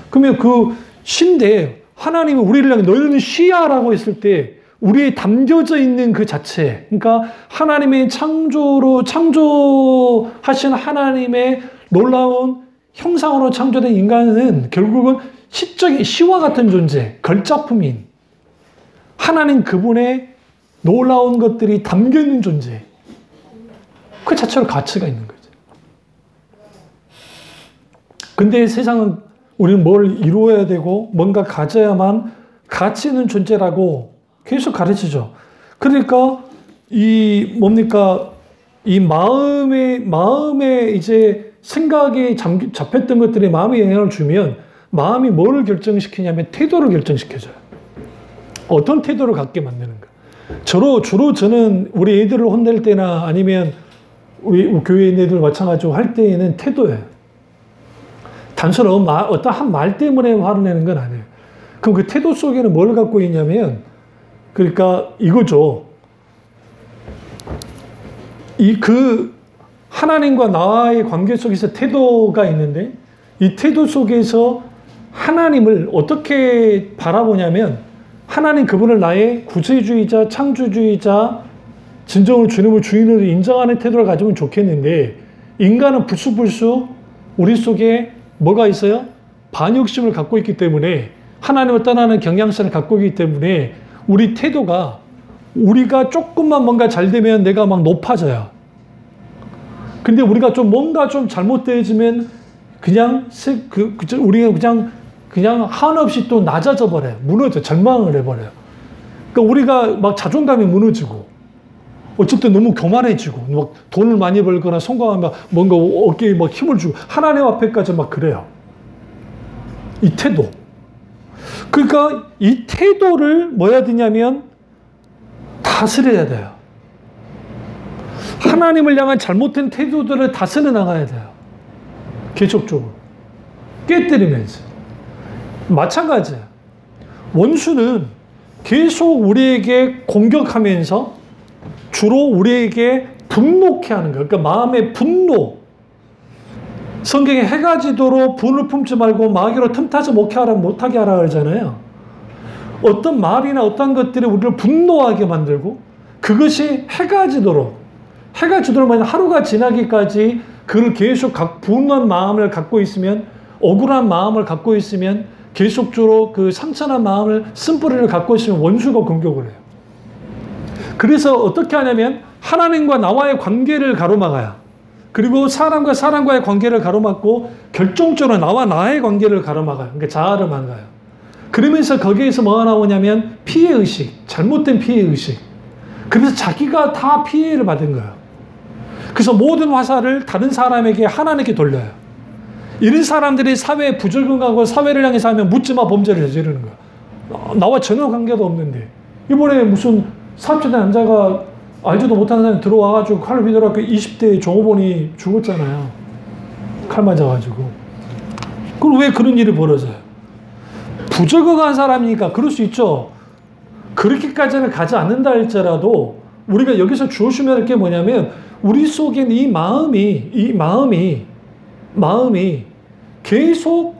그러면 그 시인데 하나님이 우리를 향해 너희는 시야라고 했을 때 우리에 담겨져 있는 그 자체, 그러니까 하나님의 창조하신 하나님의 놀라운 형상으로 창조된 인간은 결국은 시적인 시와 같은 존재, 걸작품인 하나님 그분의 놀라운 것들이 담겨있는 존재, 그 자체로 가치가 있는 거죠. 근데 세상은 우리는 뭘 이루어야 되고 뭔가 가져야만 가치 있는 존재라고 계속 가르치죠. 그러니까 이 마음에 이제 생각에 잡혔던 것들이 마음에 영향을 주면 마음이 뭐를 결정시키냐면 태도를 결정시켜줘요. 어떤 태도를 갖게 만드는가. 주로 저는 우리 애들을 혼낼 때나 아니면 우리 교회 애들 마찬가지로 할 때에는 태도예요. 단순히 어떤 한 말 때문에 화를 내는 건 아니에요. 그럼 그 태도 속에는 뭘 갖고 있냐면, 그러니까 이거죠. 하나님과 나와의 관계 속에서 태도가 있는데, 이 태도 속에서 하나님을 어떻게 바라보냐면, 하나님 그분을 나의 구세주의자, 창조주의자, 진정으로 주님을 주인으로 인정하는 태도를 가지면 좋겠는데, 인간은 불쑥불쑥 우리 속에 뭐가 있어요? 반역심을 갖고 있기 때문에 하나님을 떠나는 경향성을 갖고 있기 때문에 우리 태도가 우리가 조금만 뭔가 잘 되면 내가 막 높아져요. 근데 우리가 좀 뭔가 좀 잘못되어지면 우리가 그냥 한없이 또 낮아져 버려요. 무너져. 절망을 해버려요. 그러니까 우리가 막 자존감이 무너지고 어쨌든 너무 교만해지고 막 돈을 많이 벌거나 성공하면 뭔가 어깨에 막 힘을 주고 하나님 앞에까지 막 그래요. 이 태도. 그러니까 이 태도를 뭐 해야 되냐면 다스려야 돼요. 하나님을 향한 잘못된 태도들을 다스려 나가야 돼요. 계속적으로. 깨뜨리면서. 마찬가지예요. 원수는 계속 우리에게 공격하면서 주로 우리에게 분노케 하는 거예요. 그러니까 마음의 분노. 성경에 해가 지도록 분을 품지 말고 마귀로 틈타지 못하게 하라 그러잖아요. 어떤 말이나 어떤 것들이 우리를 분노하게 만들고 그것이 해가 지도록 만약 하루가 지나기까지 그걸 계속 분노한 마음을 갖고 있으면 억울한 마음을 갖고 있으면 계속적으로 그 상처난 마음을 쓴뿌리를 갖고 있으면 원수가 공격을 해요. 그래서 어떻게 하냐면 하나님과 나와의 관계를 가로막아요. 그리고 사람과의 관계를 가로막고 결정적으로 나의 관계를 가로막아요. 그러니까 자아를 막아요. 그러면서 거기에서 뭐가 나오냐면 피해의식, 잘못된 피해의식. 그래서 자기가 다 피해를 받은 거예요. 그래서 모든 화살을 다른 사람에게 하나님께 돌려요. 이런 사람들이 사회에 부적응하고 사회를 향해서 하면 묻지마 범죄를 저지르는 거야. 나와 전혀 관계도 없는데. 이번에 무슨 40대 남자가 알지도 못하는 사람이 들어와가지고 칼을 휘둘러서 20대 종업원이 죽었잖아요. 칼 맞아가지고. 그럼 왜 그런 일이 벌어져요? 부적응한 사람이니까 그럴 수 있죠. 그렇게까지는 가지 않는다 할지라도 우리가 여기서 주어주면 할 게 뭐냐면 우리 속엔 이 마음이 계속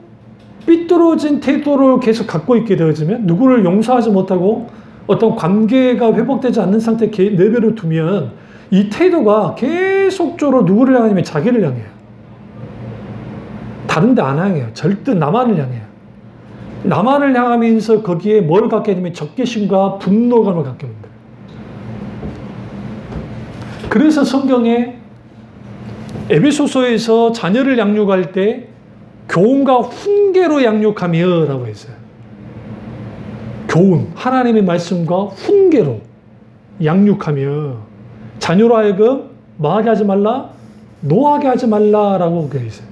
삐뚤어진 태도를 계속 갖고 있게 되어지면 누구를 용서하지 못하고 어떤 관계가 회복되지 않는 상태에 내버려 두면 이 태도가 계속적으로 누구를 향하냐면 자기를 향해요. 다른 데 안 향해요. 절대 나만을 향해요. 나만을 향하면서 거기에 뭘 갖게 되면 적개심과 분노감을 갖게 됩니다. 그래서 성경에 에베소서에서 자녀를 양육할 때 교훈과 훈계로 양육하며 라고 했어요. 교훈, 하나님의 말씀과 훈계로 양육하며 자녀로 하여금 뭐하게 하지 말라? 노하게 하지 말라라고 그래 있어요.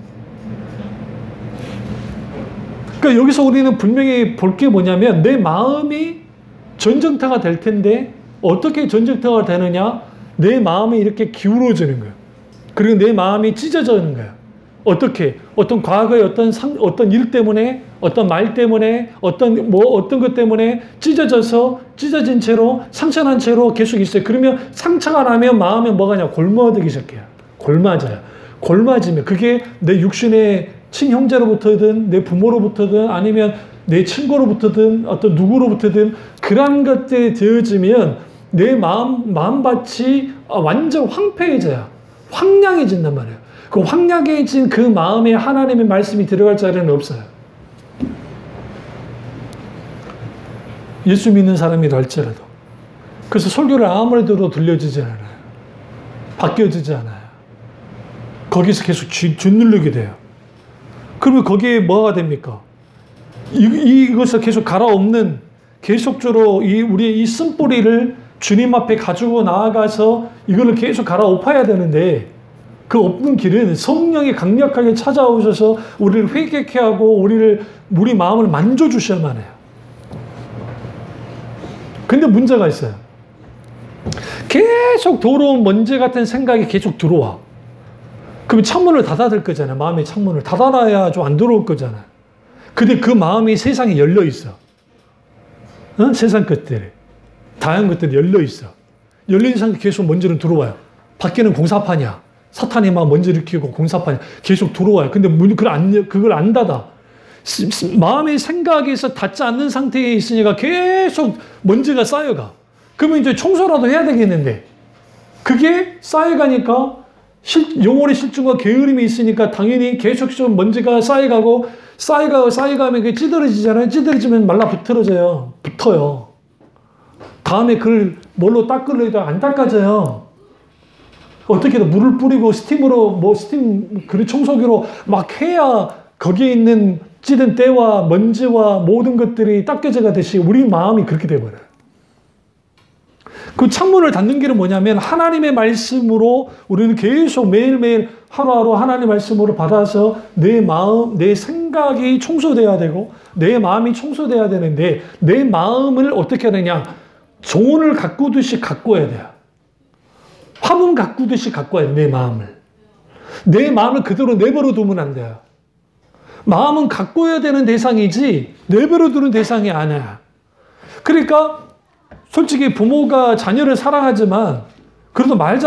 그러니까 여기서 우리는 분명히 볼 게 뭐냐면 내 마음이 전쟁터가 될 텐데 어떻게 전쟁터가 되느냐? 내 마음이 이렇게 기울어지는 거예요. 그리고 내 마음이 찢어지는 거예요. 어떻게? 어떤 과거의 어떤 일 때문에, 어떤 말 때문에, 어떤 것 때문에 찢어진 채로, 상처난 채로 계속 있어요. 그러면 상처가 나면 마음에 뭐가 냐 골마들기 시작해요. 골맞아요. 골맞으면 그게 내 육신의 친형제로부터든, 내 부모로부터든, 아니면 내 친구로부터든, 어떤 누구로부터든, 그런 것들이 되어지면 내 마음밭이 완전 황폐해져요. 황량해진단 말이에요. 그 황량해진 그 마음에 하나님의 말씀이 들어갈 자리는 없어요. 예수 믿는 사람이라 할지라도. 그래서 설교를 아무리 들려지지 않아요. 바뀌어지지 않아요. 거기서 계속 짓누르게 돼요. 그러면 거기에 뭐가 됩니까? 이것을 계속 갈아엎는 계속적으로 우리의 이 쓴뿌리를 주님 앞에 가지고 나아가서 이거를 계속 갈아엎어야 되는데 그 없는 길은 성령이 강력하게 찾아오셔서 우리를 회개케 하고 우리 마음을 만져주셔야만 해요. 근데 문제가 있어요. 계속 더러운 먼지 같은 생각이 계속 들어와. 그럼 창문을 닫아야 될 거잖아요. 마음의 창문을 닫아놔야 좀 안 들어올 거잖아요. 근데 그 마음이 세상에 열려 있어. 세상 것들이. 다양한 것들이 열려 있어. 열린 상태에 계속 먼지는 들어와요. 밖에는 공사판이야. 사탄이 막 먼지 일으키고 공사판이야. 계속 들어와요. 근데 그걸 안 닫아. 마음의 생각에서 닿지 않는 상태에 있으니까 계속 먼지가 쌓여가. 그러면 이제 청소라도 해야 되겠는데 그게 쌓여가니까 영혼의 실증과 게으름이 있으니까 당연히 계속적으로 먼지가 쌓여가면 그게 찌들어지잖아요. 찌들어지면 말라붙어져요. 붙어요. 다음에 그걸 뭘로 닦으려 해도 안 닦아져요. 어떻게든 물을 뿌리고 스팀으로, 그리 청소기로 막 해야 거기에 있는 찌든 때와 먼지와 모든 것들이 닦여져 가듯이 우리 마음이 그렇게 돼버려요. 그 창문을 닫는 길은 뭐냐면 하나님의 말씀으로 우리는 계속 매일매일 하루하루 하나님의 말씀으로 받아서 내 마음, 내 생각이 청소돼야 되고 내 마음이 청소돼야 되는데 내 마음을 어떻게 하느냐. 종을 가꾸듯이 가꿔야 돼요. 화분 가꾸듯이 가꿔야 돼요. 내 마음을. 내 마음을 그대로 내버려 두면 안 돼요. 마음은 가꿔야 되는 대상이지 내버려 두는 대상이 아니야. 그러니까 솔직히 부모가 자녀를 사랑하지만 그래도 말지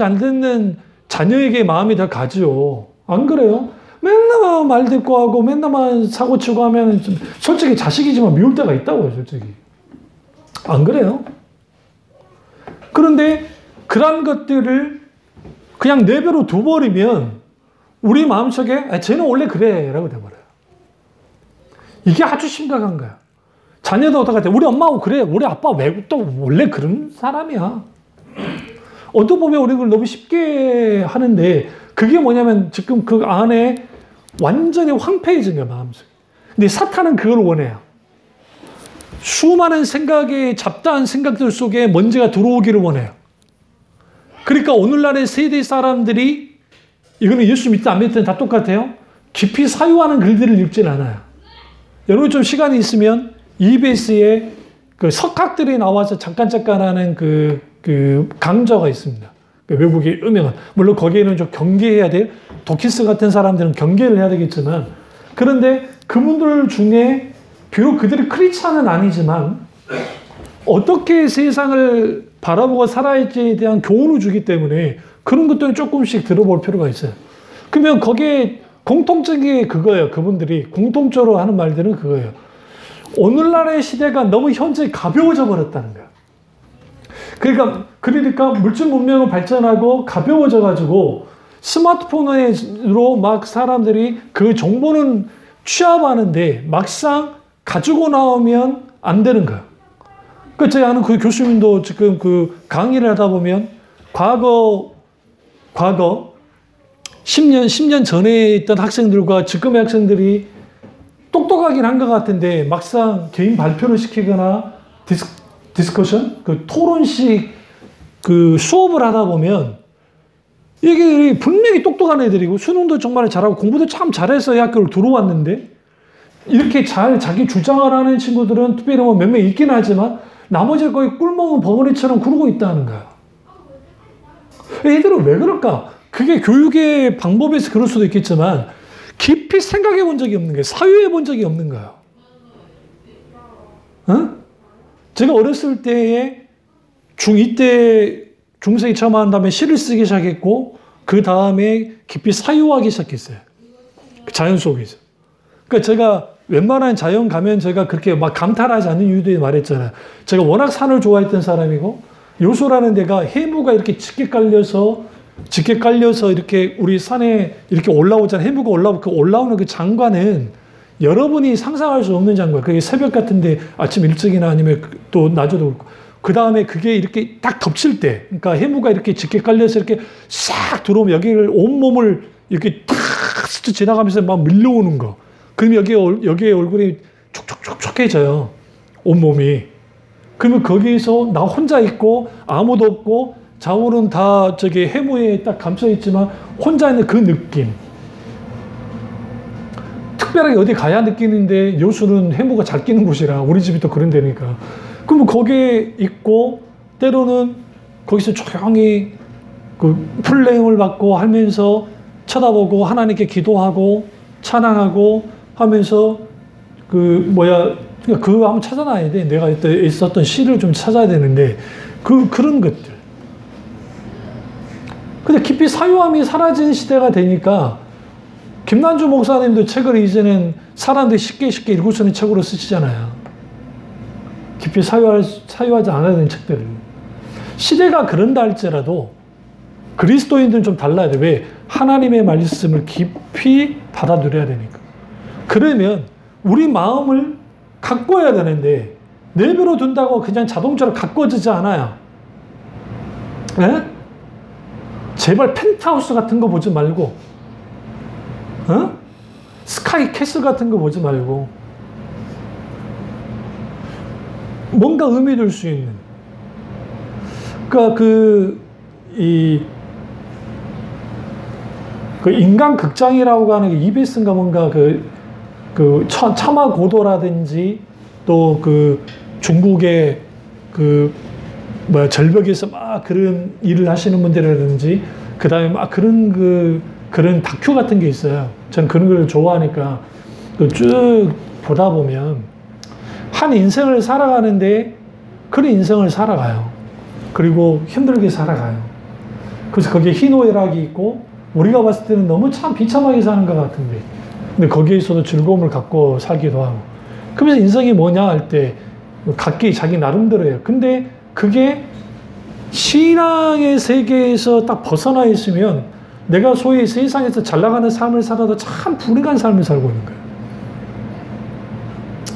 안 듣는 자녀에게 마음이 더 가죠. 안 그래요? 맨날 말 듣고 하고 맨날만 사고 치고 하면 솔직히 자식이지만 미울 때가 있다고요. 솔직히. 안 그래요? 그런데 그런 것들을 그냥 내버려 둬버리면 우리 마음속에 쟤는 원래 그래 라고 돼버려요. 이게 아주 심각한 거야. 자녀도 똑같아. 우리 엄마하고 그래. 우리 아빠 외국도 원래 그런 사람이야. 어떻게 보면 우리 그걸 너무 쉽게 하는데 그게 뭐냐면 지금 그 안에 완전히 황폐해진 거야. 마음속에. 근데 사탄은 그걸 원해요. 수많은 생각에 잡다한 생각들 속에 먼지가 들어오기를 원해요. 그러니까 오늘날의 세대 사람들이 이거는 예수 믿든 안 믿든 다 똑같아요. 깊이 사유하는 글들을 읽진 않아요. 여러분 좀 시간이 있으면 EBS에 그 석학들이 나와서 잠깐 하는 그 강좌가 있습니다. 그 외국의 유명한. 물론 거기에는 좀 경계해야 돼요. 도키스 같은 사람들은 경계를 해야 되겠지만 그런데 그분들 중에 비록 그들이 크리스찬은 아니지만 어떻게 세상을 바라보고 살아야지에 대한 교훈을 주기 때문에 그런 것들은 조금씩 들어볼 필요가 있어요. 그러면 거기에 공통적인 게 그거예요. 그분들이 공통적으로 하는 말들은 그거예요. 오늘날의 시대가 너무 현재 가벼워져 버렸다는 거야. 그러니까 물질 문명은 발전하고 가벼워져 가지고 스마트폰으로 막 사람들이 그 정보는 취합하는데 막상 가지고 나오면 안 되는 거야. 그러니까 제가 아는 그 교수님도 지금 그 강의를 하다 보면 과거 10년 전에 있던 학생들과 지금의 학생들이 똑똑하긴 한 것 같은데 막상 개인 발표를 시키거나 디스커션, 그 토론식 그 수업을 하다 보면 이게 분명히 똑똑한 애들이고 수능도 정말 잘하고 공부도 참 잘해서 이 학교를 들어왔는데 이렇게 잘 자기 주장을 하는 친구들은 특별히 뭐 몇 명 있긴 하지만 나머지 거의 꿀먹은 벙어리처럼 구르고 있다는 거야. 애들은 왜 그럴까? 그게 교육의 방법에서 그럴 수도 있겠지만 깊이 생각해 본 적이 없는 거예요. 사유해 본 적이 없는 거예요. 어? 제가 어렸을 때에 중2 때 중생이 처음 한 다음에 시를 쓰기 시작했고 그 다음에 깊이 사유하기 시작했어요. 자연 속에서. 그러니까 제가 웬만한 자연 가면 제가 그렇게 막 감탄하지 않는 이유도 말했잖아요. 제가 워낙 산을 좋아했던 사람이고 요소라는 데가 해무가 이렇게 짙게 깔려서 이렇게 우리 산에 이렇게 올라오잖아요. 해무가 올라오는 그 장관은 여러분이 상상할 수 없는 장관. 그게 새벽 같은데 아침 일찍이나 아니면 또 낮에도 그렇고. 그 다음에 그게 이렇게 딱 덮칠 때, 그러니까 해무가 이렇게 짙게 깔려서 이렇게 싹 들어오면 여기를 온몸을 이렇게 탁 스쳐 지나가면서 막 밀려오는 거. 그럼 여기에 얼굴이 촉촉촉촉해져요. 온몸이. 그러면 거기에서 나 혼자 있고 아무도 없고 좌우는 다 저기 해무에 딱 감춰있지만 혼자 있는 그 느낌. 특별하게 어디 가야 느끼는데 여수는 해무가 잘 끼는 곳이라 우리 집이 또 그런 데니까. 그럼 거기에 있고 때로는 거기서 조용히 그 풀네임을 받고 하면서 쳐다보고 하나님께 기도하고 찬양하고 하면서 그거 한번 찾아놔야 돼. 내가 그때 있었던 시를 좀 찾아야 되는데 그런 것들. 근데 깊이 사유함이 사라진 시대가 되니까 김난주 목사님도 책을 이제는 사람들이 쉽게 읽을 수 있는 책으로 쓰시잖아요. 깊이 사유하지 않아야 되는 책들을. 시대가 그런다 할지라도 그리스도인들은 좀 달라야 돼. 왜? 하나님의 말씀을 깊이 받아들여야 되니까. 그러면 우리 마음을 가꿔야 되는데 내버려 둔다고 그냥 자동차로 가꿔지지 않아요. 네? 제발 펜트하우스 같은 거 보지 말고, 스카이 캐슬 같은 거 보지 말고, 뭔가 의미 줄 수 있는. 그러니까 그 인간 극장이라고 하는 게 EBS인가 뭔가 참화고도라든지 또 그 중국의 절벽에서 막 그런 일을 하시는 분들이라든지 그 다음에 막 그런 다큐 같은 게 있어요. 저는 그런 걸 좋아하니까 쭉 보다 보면 한 인생을 살아가는데 그런 인생을 살아가요. 그리고 힘들게 살아가요. 그래서 거기에 희노애락이 있고 우리가 봤을 때는 너무 참 비참하게 사는 것 같은데 근데 거기에서도 즐거움을 갖고 살기도 하고 그러면서 인생이 뭐냐 할 때 각기 자기 나름대로예요. 근데 그게 신앙의 세계에서 딱 벗어나 있으면 내가 소위 세상에서 잘 나가는 삶을 살아도 참 불행한 삶을 살고 있는 거예요.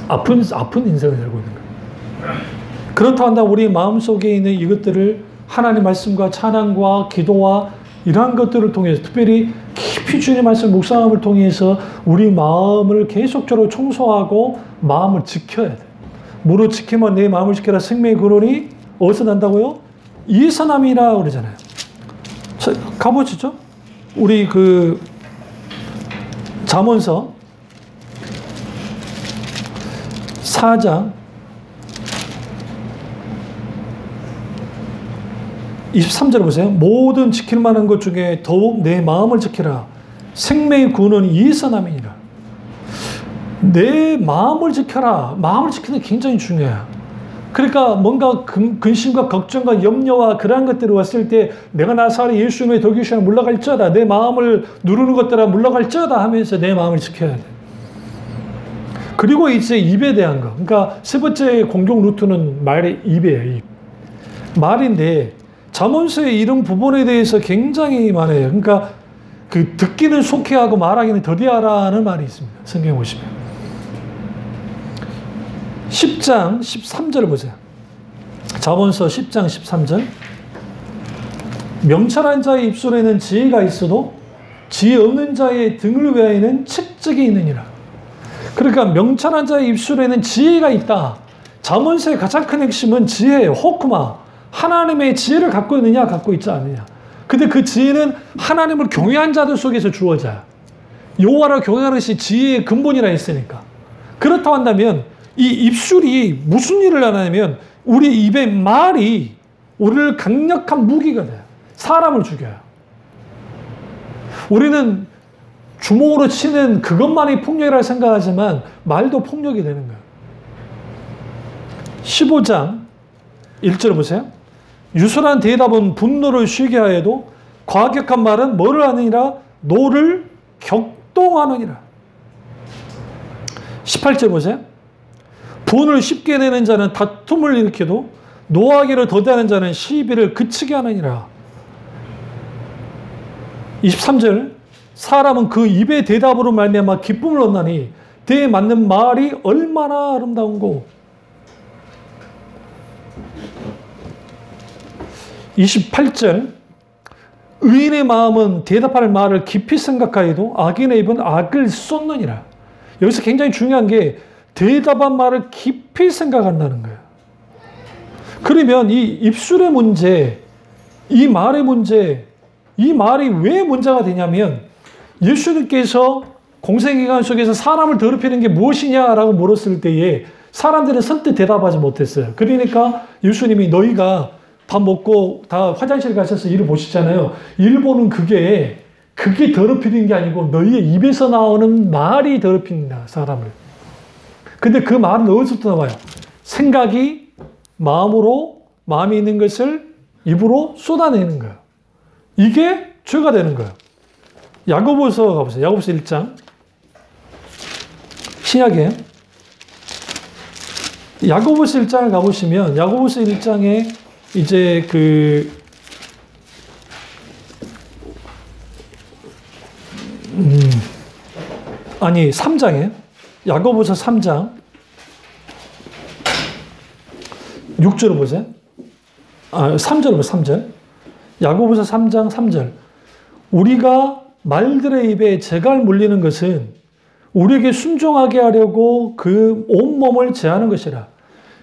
아픈 인생을 살고 있는 거예요. 그렇다 한다면 우리 마음속에 있는 이것들을 하나님 말씀과 찬양과 기도와 이러한 것들을 통해서 특별히 깊이 주님의 말씀 묵상함을 통해서 우리 마음을 계속적으로 청소하고 마음을 지켜야 돼. 무릇 지키면 내 마음을 지켜라. 생명의 근원이 어디서 난다고요? 이에서 남이라 그러잖아요. 자, 가보시죠. 우리 잠언서 4장 23절 보세요. 모든 지킬 만한 것 중에 더욱 내 마음을 지키라. 생명의 근원이 이에서 남이니라. 내 마음을 지켜라. 마음을 지키는 게 굉장히 중요해요. 그러니까 뭔가 근심과 걱정과 염려와 그러한 것들이 왔을 때 내가 나사렛 예수님의 도교시에 물러갈지어다. 내 마음을 누르는 것들아 물러갈지어다 하면서 내 마음을 지켜야 돼. 그리고 이제 입에 대한 거. 그러니까 세 번째 공격 루트는 말의 입이에요. 입. 말인데 잠언서의 이런 부분에 대해서 굉장히 많아요. 그러니까 듣기는 속히하고 말하기는 더디하라는 말이 있습니다. 성경에 보시면. 10장 13절 보세요. 잠언서 10장 13절. 명철한 자의 입술에는 지혜가 있어도 지혜 없는 자의 등을 위하여는 책적이 있느니라. 그러니까 명철한 자의 입술에는 지혜가 있다. 잠언서의 가장 큰 핵심은 지혜예요. 호크마. 하나님의 지혜를 갖고 있느냐 갖고 있지 않느냐. 근데 그 지혜는 하나님을 경외한 자들 속에서 주어져요. 여호와를 경외하는 것이 지혜의 근본이라 했으니까. 그렇다고 한다면 이 입술이 무슨 일을 하냐면 우리 입의 말이 우리를 강력한 무기가 돼요. 사람을 죽여요. 우리는 주먹으로 치는 그것만이 폭력이라고 생각하지만 말도 폭력이 되는 거예요. 15장 1절 보세요. 유순한 대답은 분노를 쉬게 하여도 과격한 말은 뭐를 하느니라? 노를 격동하느니라. 18절 보세요. 분을 쉽게 내는 자는 다툼을 일으켜도 노하기를 더디하는 자는 시비를 그치게 하느니라. 23절. 사람은 그 입의 대답으로 말미암아 기쁨을 얻나니 대에 맞는 말이 얼마나 아름다운고. 28절. 의인의 마음은 대답할 말을 깊이 생각하여도 악인의 입은 악을 쏟느니라. 여기서 굉장히 중요한 게 대답한 말을 깊이 생각한다는 거예요. 그러면 이 입술의 문제, 이 말의 문제, 이 말이 왜 문제가 되냐면 예수님께서 공생애관 속에서 사람을 더럽히는 게 무엇이냐라고 물었을 때에 사람들은 선뜻 대답하지 못했어요. 그러니까 예수님이 너희가 밥 먹고 다 화장실 가셔서 일을 보시잖아요. 일 보는 그게 더럽히는 게 아니고 너희의 입에서 나오는 말이 더럽힌다, 사람을. 근데 그 말은 어디서부터 나와요? 생각이 마음에 있는 것을 입으로 쏟아내는 거예요. 이게 죄가 되는 거예요. 야고보서 가보세요. 야고보서 1장. 신약에 야고보서 1장을 가보시면 야고보서 1장에 이제 아니 3장에 야고보서 3장 6절을 보세요. 3절을 보세요. 3절. 야고보서 3장 3절. 우리가 말들의 입에 재갈 물리는 것은 우리에게 순종하게 하려고 그 온몸을 제하는 것이라.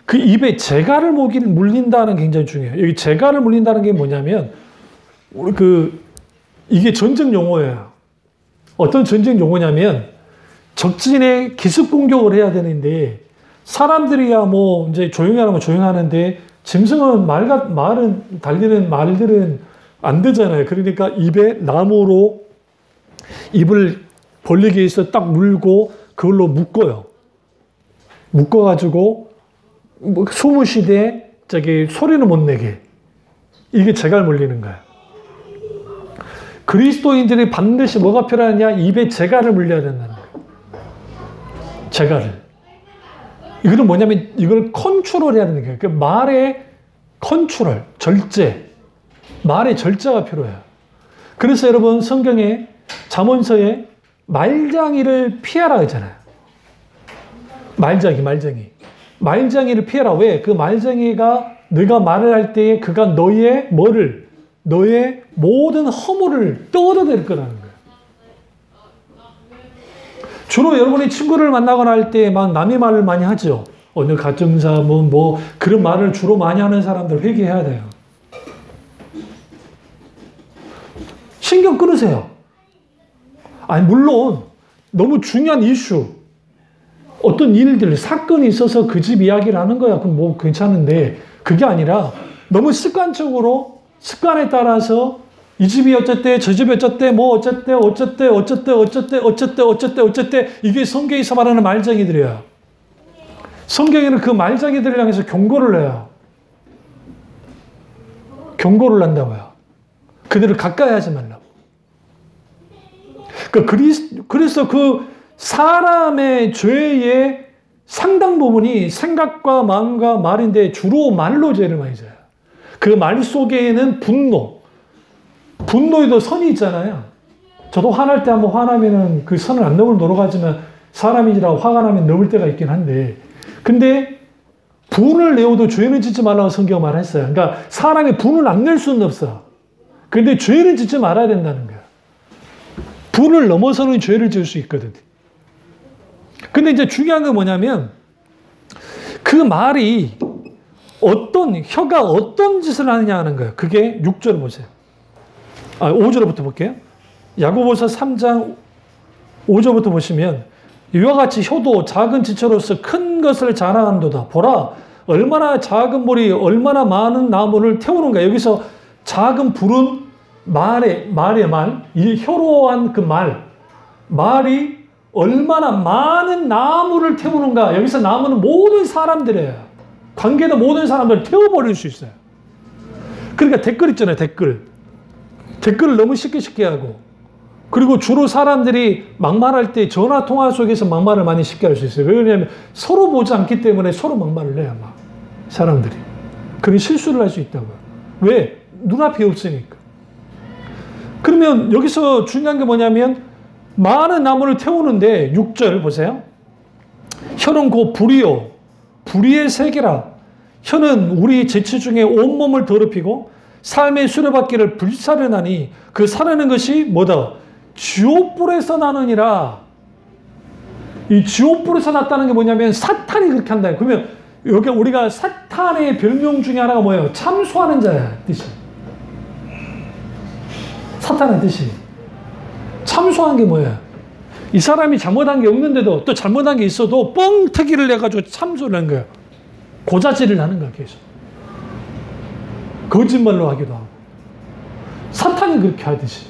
그 입에 재갈을 물린다는 게 굉장히 중요해요. 여기 재갈을 물린다는 게 뭐냐면 이게 전쟁 용어예요. 어떤 전쟁 용어냐면 적진에 기습 공격을 해야 되는데 사람들이야 뭐 이제 조용히 하면 조용하는데 짐승은 말은 달리는 말들은 안 되잖아요. 그러니까 입에 나무로 입을 벌리게 해서 딱 물고 그걸로 묶어요. 묶어가지고 뭐 숨을 저기 소리는 못 내게. 이게 재갈 물리는 거예요. 그리스도인들이 반드시 뭐가 필요하냐? 입에 재갈을 물려야 된다는 거예요. 재갈을. 이거는 뭐냐면 이걸 컨트롤 해야 되는 거예요. 그 말의 컨트롤, 절제. 말의 절제가 필요해요. 그래서 여러분 성경에 잠언서에 말장이를 피하라 하잖아요. 말장이를 피해라. 왜? 그 말장이가 너가 말을 할 때에 그가 너의 모든 허물을 떠들어댈 거라는 거예요. 주로 여러분이 친구를 만나거나 할 때 막 남의 말을 많이 하죠. 어느 가정사 뭐 그런 말을 주로 많이 하는 사람들 회개해야 돼요. 신경 끊으세요. 아니 물론 너무 중요한 이슈 어떤 일들 사건이 있어서 그 집 이야기를 하는 거야. 그럼 뭐 괜찮은데 그게 아니라 너무 습관적으로 습관에 따라서 이 집이 어쨌대, 저 집이 어쨌대, 뭐 어쨌대, 이게 성경에서 말하는 말장이들이에요. 성경에는 그 말장이들을 향해서 경고를 해요. 경고를 한다고요. 그들을 가까이 하지 말라고. 그래서 그 사람의 죄의 상당 부분이 생각과 마음과 말인데 주로 말로 죄를 많이 져요. 그 말 속에는 분노에도 선이 있잖아요. 저도 화날 때 한번 화나면은 그 선을 안 넘을 노력하지만 사람이라 화가 나면 넘을 때가 있긴 한데 근데 분을 내어도 죄는 짓지 말라고 성경 말했어요. 그러니까 사람이 분을 안 낼 수는 없어. 근데 죄는 짓지 말아야 된다는 거야. 분을 넘어서는 죄를 지을 수 있거든. 근데 이제 중요한 건 뭐냐면 그 말이 혀가 어떤 짓을 하느냐 하는 거예요. 그게 6절 보세요. 5절부터 볼게요. 야고보서 3장 5절부터 보시면 이와 같이 혀도 작은 지체로서 큰 것을 자랑한도다. 보라 얼마나 작은 물이 얼마나 많은 나무를 태우는가. 여기서 작은 불은 말의 말, 이 혀로한 그 말이 얼마나 많은 나무를 태우는가. 여기서 나무는 모든 사람들이에요. 관계도 모든 사람들을 태워버릴 수 있어요. 그러니까 댓글 있잖아요. 댓글을 너무 쉽게 하고 그리고 주로 사람들이 막말할 때 전화통화 속에서 막말을 많이 쉽게 할 수 있어요. 왜냐하면 서로 보지 않기 때문에 서로 막말을 해요. 막 사람들이. 그런 실수를 할 수 있다고요. 왜? 눈앞이 없으니까. 그러면 여기서 중요한 게 뭐냐면 많은 나무를 태우는데 6절 보세요. 혀는 곧 불이요 불의의 세계라. 혀는 우리 재치 중에 온몸을 더럽히고 삶의 수레바퀴를 불사르나니 그 사르는 것이 뭐다? 지옥불에서 나느니라. 이 지옥불에서 났다는 게 뭐냐면 사탄이 그렇게 한다. 그러면 여기 우리가 사탄의 별명 중에 하나가 뭐예요? 참소하는 자야 뜻이. 사탄의 뜻이. 참소한 게 뭐예요? 이 사람이 잘못한 게 없는데도 또 잘못한 게 있어도 뻥튀기를 내가지고 참소를 하는 거예요. 고자질을 하는 거야 계속. 거짓말로 하기도 하고. 사탄이 그렇게 하듯이.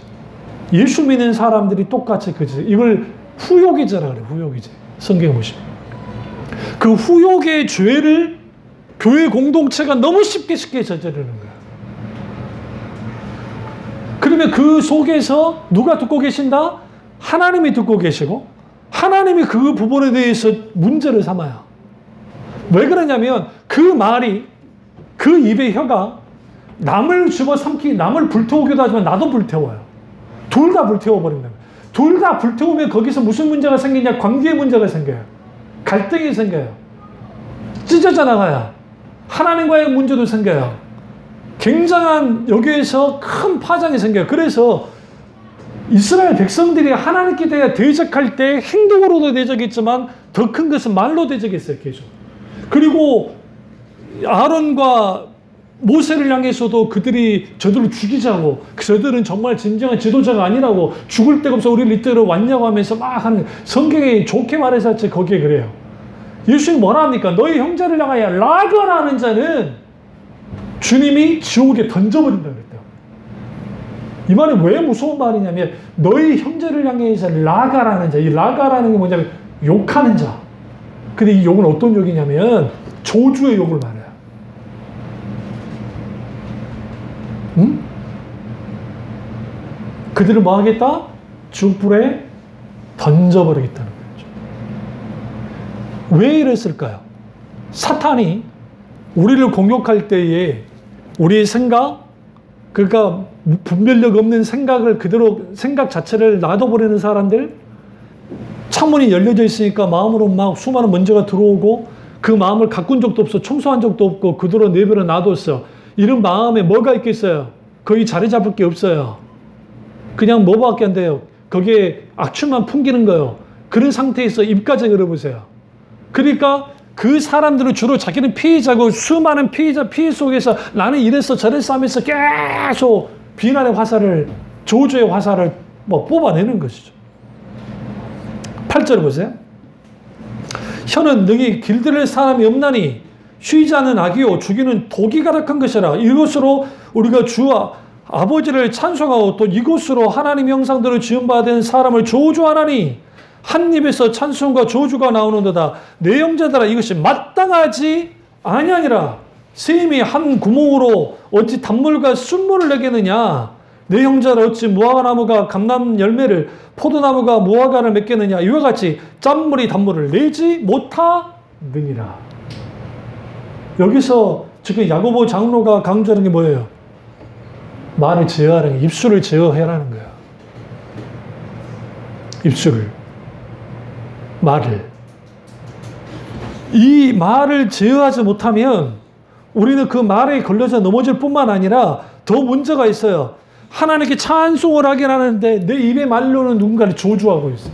예수 믿는 사람들이 똑같이 이걸 후욕이죄라 그래요. 후욕이죄. 성경에 보시면. 그 후욕의 죄를 교회 공동체가 너무 쉽게 저지르는 거야. 그러면 그 속에서 누가 듣고 계신다? 하나님이 듣고 계시고 하나님이 그 부분에 대해서 문제를 삼아요. 왜 그러냐면 그 말이 그 입의 혀가 남을 집어삼키 남을 불태우기도 하지만 나도 불태워요. 둘 다 불태워버린다. 둘 다 불태우면 거기서 무슨 문제가 생기냐? 관계의 문제가 생겨요. 갈등이 생겨요. 찢어져 나가요. 하나님과의 문제도 생겨요. 굉장한 여기에서 큰 파장이 생겨요. 그래서 이스라엘 백성들이 하나님께 대해 대적할 때 행동으로도 대적했지만 더 큰 것은 말로 대적했어요. 계속. 그리고 아론과 모세를 향해서도 그들이 저들을 죽이자고, 저들은 정말 진정한 지도자가 아니라고, 죽을 데가 없어 우리를 이때로 왔냐고 하면서 막 하는, 성경에 좋게 말해서 거기에 그래요. 예수님 뭐라 합니까? 너희 형제를 향하여 라거라 하는 자는 주님이 지옥에 던져버린다 그랬대요. 이 말이 왜 무서운 말이냐면, 너희 형제를 향해서 라가라는 자, 이 라가라는 게 뭐냐면 욕하는 자. 근데 이 욕은 어떤 욕이냐면 조주의 욕을 말해요. 응? 그들을 뭐 하겠다? 지옥불에 던져버리겠다는 거죠. 왜 이랬을까요? 사탄이 우리를 공격할 때에 우리의 생각, 그러니까 분별력 없는 생각을 그대로, 생각 자체를 놔둬버리는 사람들, 창문이 열려져 있으니까 마음으로 막 수많은 먼지가 들어오고 그 마음을 가꾼 적도 없어, 청소한 적도 없고 그대로 내버려 놔뒀어. 이런 마음에 뭐가 있겠어요? 거의 자리 잡을 게 없어요. 그냥 뭐밖에 안 돼요? 거기에 악취만 풍기는 거예요. 그런 상태에서 입까지 열어보세요. 그러니까 그 사람들은 주로 자기는 피해자고, 수많은 피해자 피해 속에서 나는 이랬어 저랬어 하면서 계속 비난의 화살을, 저주의 화살을 뭐 뽑아내는 것이죠. 8절 보세요. 혀는 능히 길들일 사람이 없나니 쉬지 않는 악이요 죽이는 독이 가득한 것이라. 이것으로 우리가 주 아버지를 찬송하고 또 이것으로 하나님 형상대로 지음받은 사람을 저주하나니 한 입에서 찬송과 저주가 나오는도다. 내 형제들아 이것이 마땅하지 아니하니라. 셈이 한 구멍으로 어찌 단물과 순물을 내겠느냐. 내 형제들아 어찌 무화과나무가 감람 열매를, 포도나무가 무화과를 맺겠느냐. 이와 같이 짠물이 단물을 내지 못하느니라. 여기서 지금 야고보 장로가 강조하는 게 뭐예요? 말을 제어하는 게, 입술을 제어해라는 거예요. 입술을, 말을. 이 말을 제어하지 못하면 우리는 그 말에 걸려서 넘어질 뿐만 아니라 더 문제가 있어요. 하나님께 찬송을 하긴 하는데 내 입의 말로는 누군가를 저주하고 있어요.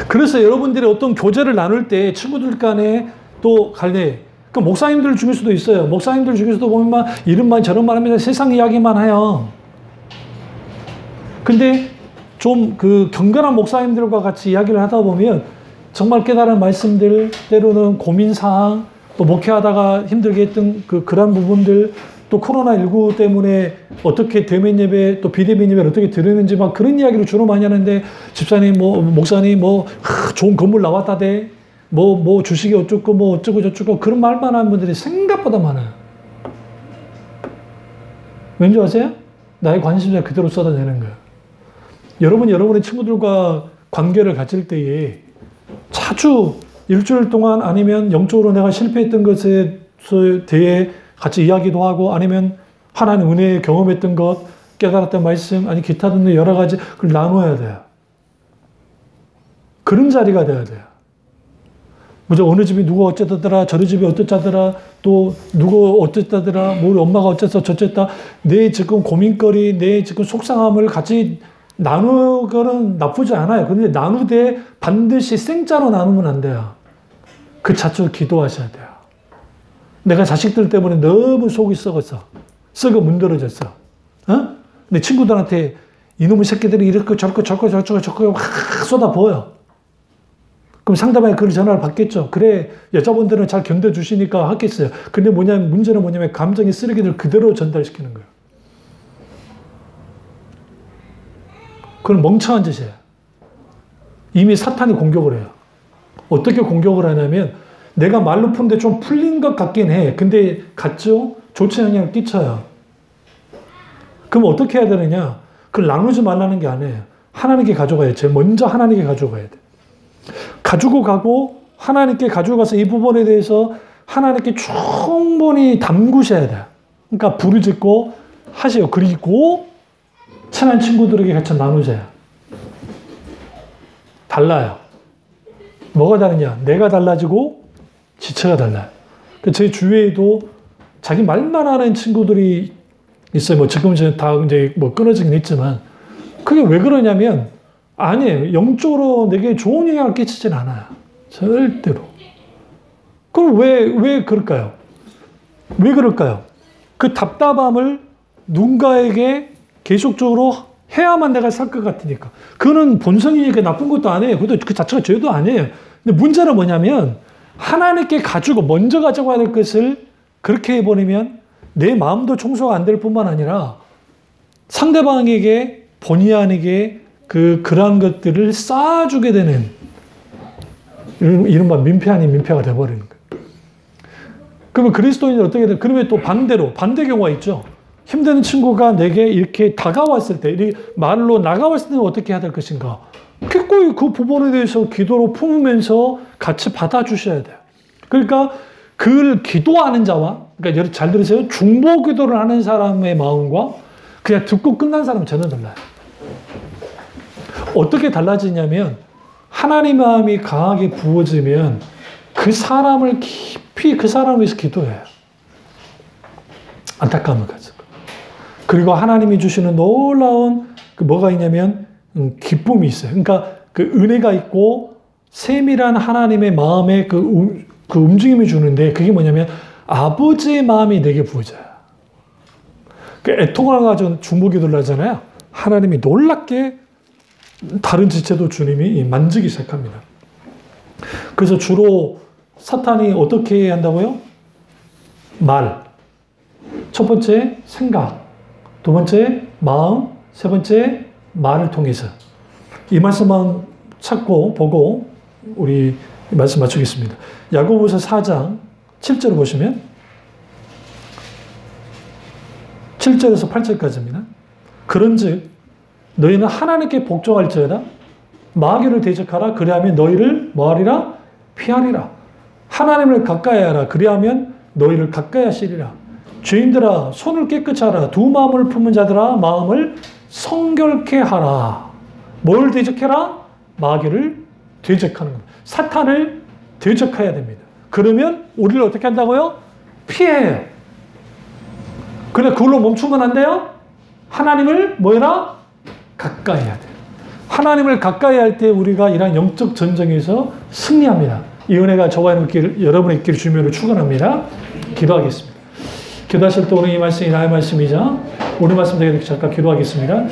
그래서 여러분들이 어떤 교제를 나눌 때 친구들 간에 또 갈래, 그 목사님들 중에서도 있어요. 목사님들 중에서도 보면 이런 말 저런 말 하면서 세상 이야기만 해요. 근데 좀 그 경건한 목사님들과 같이 이야기를 하다 보면 정말 깨달은 말씀들, 때로는 고민사항, 또 목회하다가 힘들게 했던 그런 부분들, 또 코로나19 때문에 어떻게 대면 예배, 또 비대면 예배를 어떻게 드리는지 막 그런 이야기를 주로 많이 하는데, 집사님, 목사님, 좋은 건물 나왔다대, 주식이 어쩌고, 어쩌고 저쩌고, 그런 말만 하는 분들이 생각보다 많아요. 왠지 아세요? 나의 관심사 그대로 쏟아내는 거예요. 여러분의 친구들과 관계를 가질 때에 자주 일주일 동안 아니면 영적으로 내가 실패했던 것에 대해 같이 이야기도 하고, 아니면 하나님 은혜에 경험했던 것, 깨달았던 말씀, 아니 기타 등등 여러 가지 그걸 나눠야 돼요. 그런 자리가 돼야 돼요. 먼저 어느 집이 누가 어쨌다더라, 저희 집이 어떻다더라, 또 누구 어쨌다더라, 우리 엄마가 어쨌어 저쨌다, 내 지금 고민거리, 내 지금 속상함을 같이 나누거는 나쁘지 않아요. 그런데 나누되 반드시 생짜로 나누면 안 돼요. 그 자체로 기도하셔야 돼요. 내가 자식들 때문에 너무 속이 썩었어. 썩어 문드러졌어. 내 친구들한테 이놈의 새끼들이 이렇게 저렇게 확 쏟아부어요. 그럼 상대방이 그 전화를 받겠죠. 그래, 여자분들은 잘 견뎌주시니까 하겠어요. 근데 문제는 뭐냐면 감정의 쓰레기를 그대로 전달시키는 거예요. 그건 멍청한 짓이에요. 이미 사탄이 공격을 해요. 어떻게 공격을 하냐면, 내가 말로 푸는데 좀 풀린 것 같긴 해. 근데 같죠? 좋지 않은 영향을 끼쳐요. 그럼 어떻게 해야 되느냐? 그걸 나누지 말라는 게 아니에요. 하나님께 가져가야 돼. 먼저 하나님께 가져가야 돼. 가지고 가고 하나님께 가지고 가서 이 부분에 대해서 하나님께 충분히 담그셔야 돼요. 그러니까 부르짖고 하세요. 그리고 친한 친구들에게 같이 나누세요. 달라요. 뭐가 다르냐? 내가 달라지고 지체가 달라요. 제 주위에도 자기 말만 하는 친구들이 있어요. 뭐 지금 다 이제 뭐 끊어지긴 했지만 그게 왜 그러냐면 아니에요. 영적으로 내게 좋은 영향을 끼치진 않아요. 절대로. 그럼 왜 그럴까요? 왜 그럴까요? 그 답답함을 누군가에게 계속적으로 해야만 내가 살 것 같으니까. 그거는 본성이니까 나쁜 것도 아니에요. 그것도 그 자체가 죄도 아니에요. 근데 문제는 뭐냐면 하나님께 가지고 먼저 가져가야 될 것을 그렇게 해버리면 내 마음도 청소가 안 될 뿐만 아니라 상대방에게 본의 아니게 그러한 것들을 쌓아주게 되는 이른바 민폐 아닌 민폐가 돼버리는 거예요. 그러면 그리스도인은 어떻게 돼요? 그러면 또 반대 경우가 있죠. 힘든 친구가 내게 이렇게 다가왔을 때, 이렇게 말로 나가왔을 때는 어떻게 해야 될 것인가? 기꺼이 그 부분에 대해서 기도로 품으면서 같이 받아주셔야 돼요. 그러니까 그 기도하는 자와, 그러니까 잘 들으세요. 중보 기도를 하는 사람의 마음과 그냥 듣고 끝난 사람은 전혀 달라요. 어떻게 달라지냐면 하나님의 마음이 강하게 부어지면 그 사람을 깊이 그 사람을 위해서 기도해요. 안타까움을 가지고. 그리고 하나님이 주시는 놀라운 뭐가 있냐면 기쁨이 있어요. 그러니까 그 은혜가 있고 세밀한 하나님의 마음의 그 움직임이 주는데 그게 뭐냐면 아버지의 마음이 내게 부어져요. 그 애통을 가지고 중보기도를 하잖아요. 하나님이 놀랍게 다른 지체도 주님이 만지기 시작합니다. 그래서 주로 사탄이 어떻게 한다고요? 말. 첫 번째 생각. 두 번째 마음. 세 번째 말을 통해서. 이 말씀만 찾고 보고 우리 말씀 맞추겠습니다. 야고보서 4장 7절 보시면 7절에서 8절까지입니다. 그런즉 너희는 하나님께 복종할지어다 마귀를 대적하라 그리하면 너희를 뭐하리라? 피하리라. 하나님을 가까이 하라 그리하면 너희를 가까이 하시리라. 죄인들아 손을 깨끗이 하라. 두 마음을 품은 자들아 마음을 성결케 하라. 뭘 대적해라? 마귀를 대적하는 겁니다. 사탄을 대적해야 됩니다. 그러면 우리를 어떻게 한다고요? 피해요. 그런데 그걸로 멈추면 안 돼요? 하나님을 뭐해라? 가까이 해야 돼요. 하나님을 가까이 할 때 우리가 이러한 영적 전쟁에서 승리합니다. 이 은혜가 저와 여러분의 있기를 주님으로 축원합니다. 기도하겠습니다. 기도하실 때 오늘 이 말씀이 나의 말씀이자 우리 말씀 되게 잠깐 기도하겠습니다.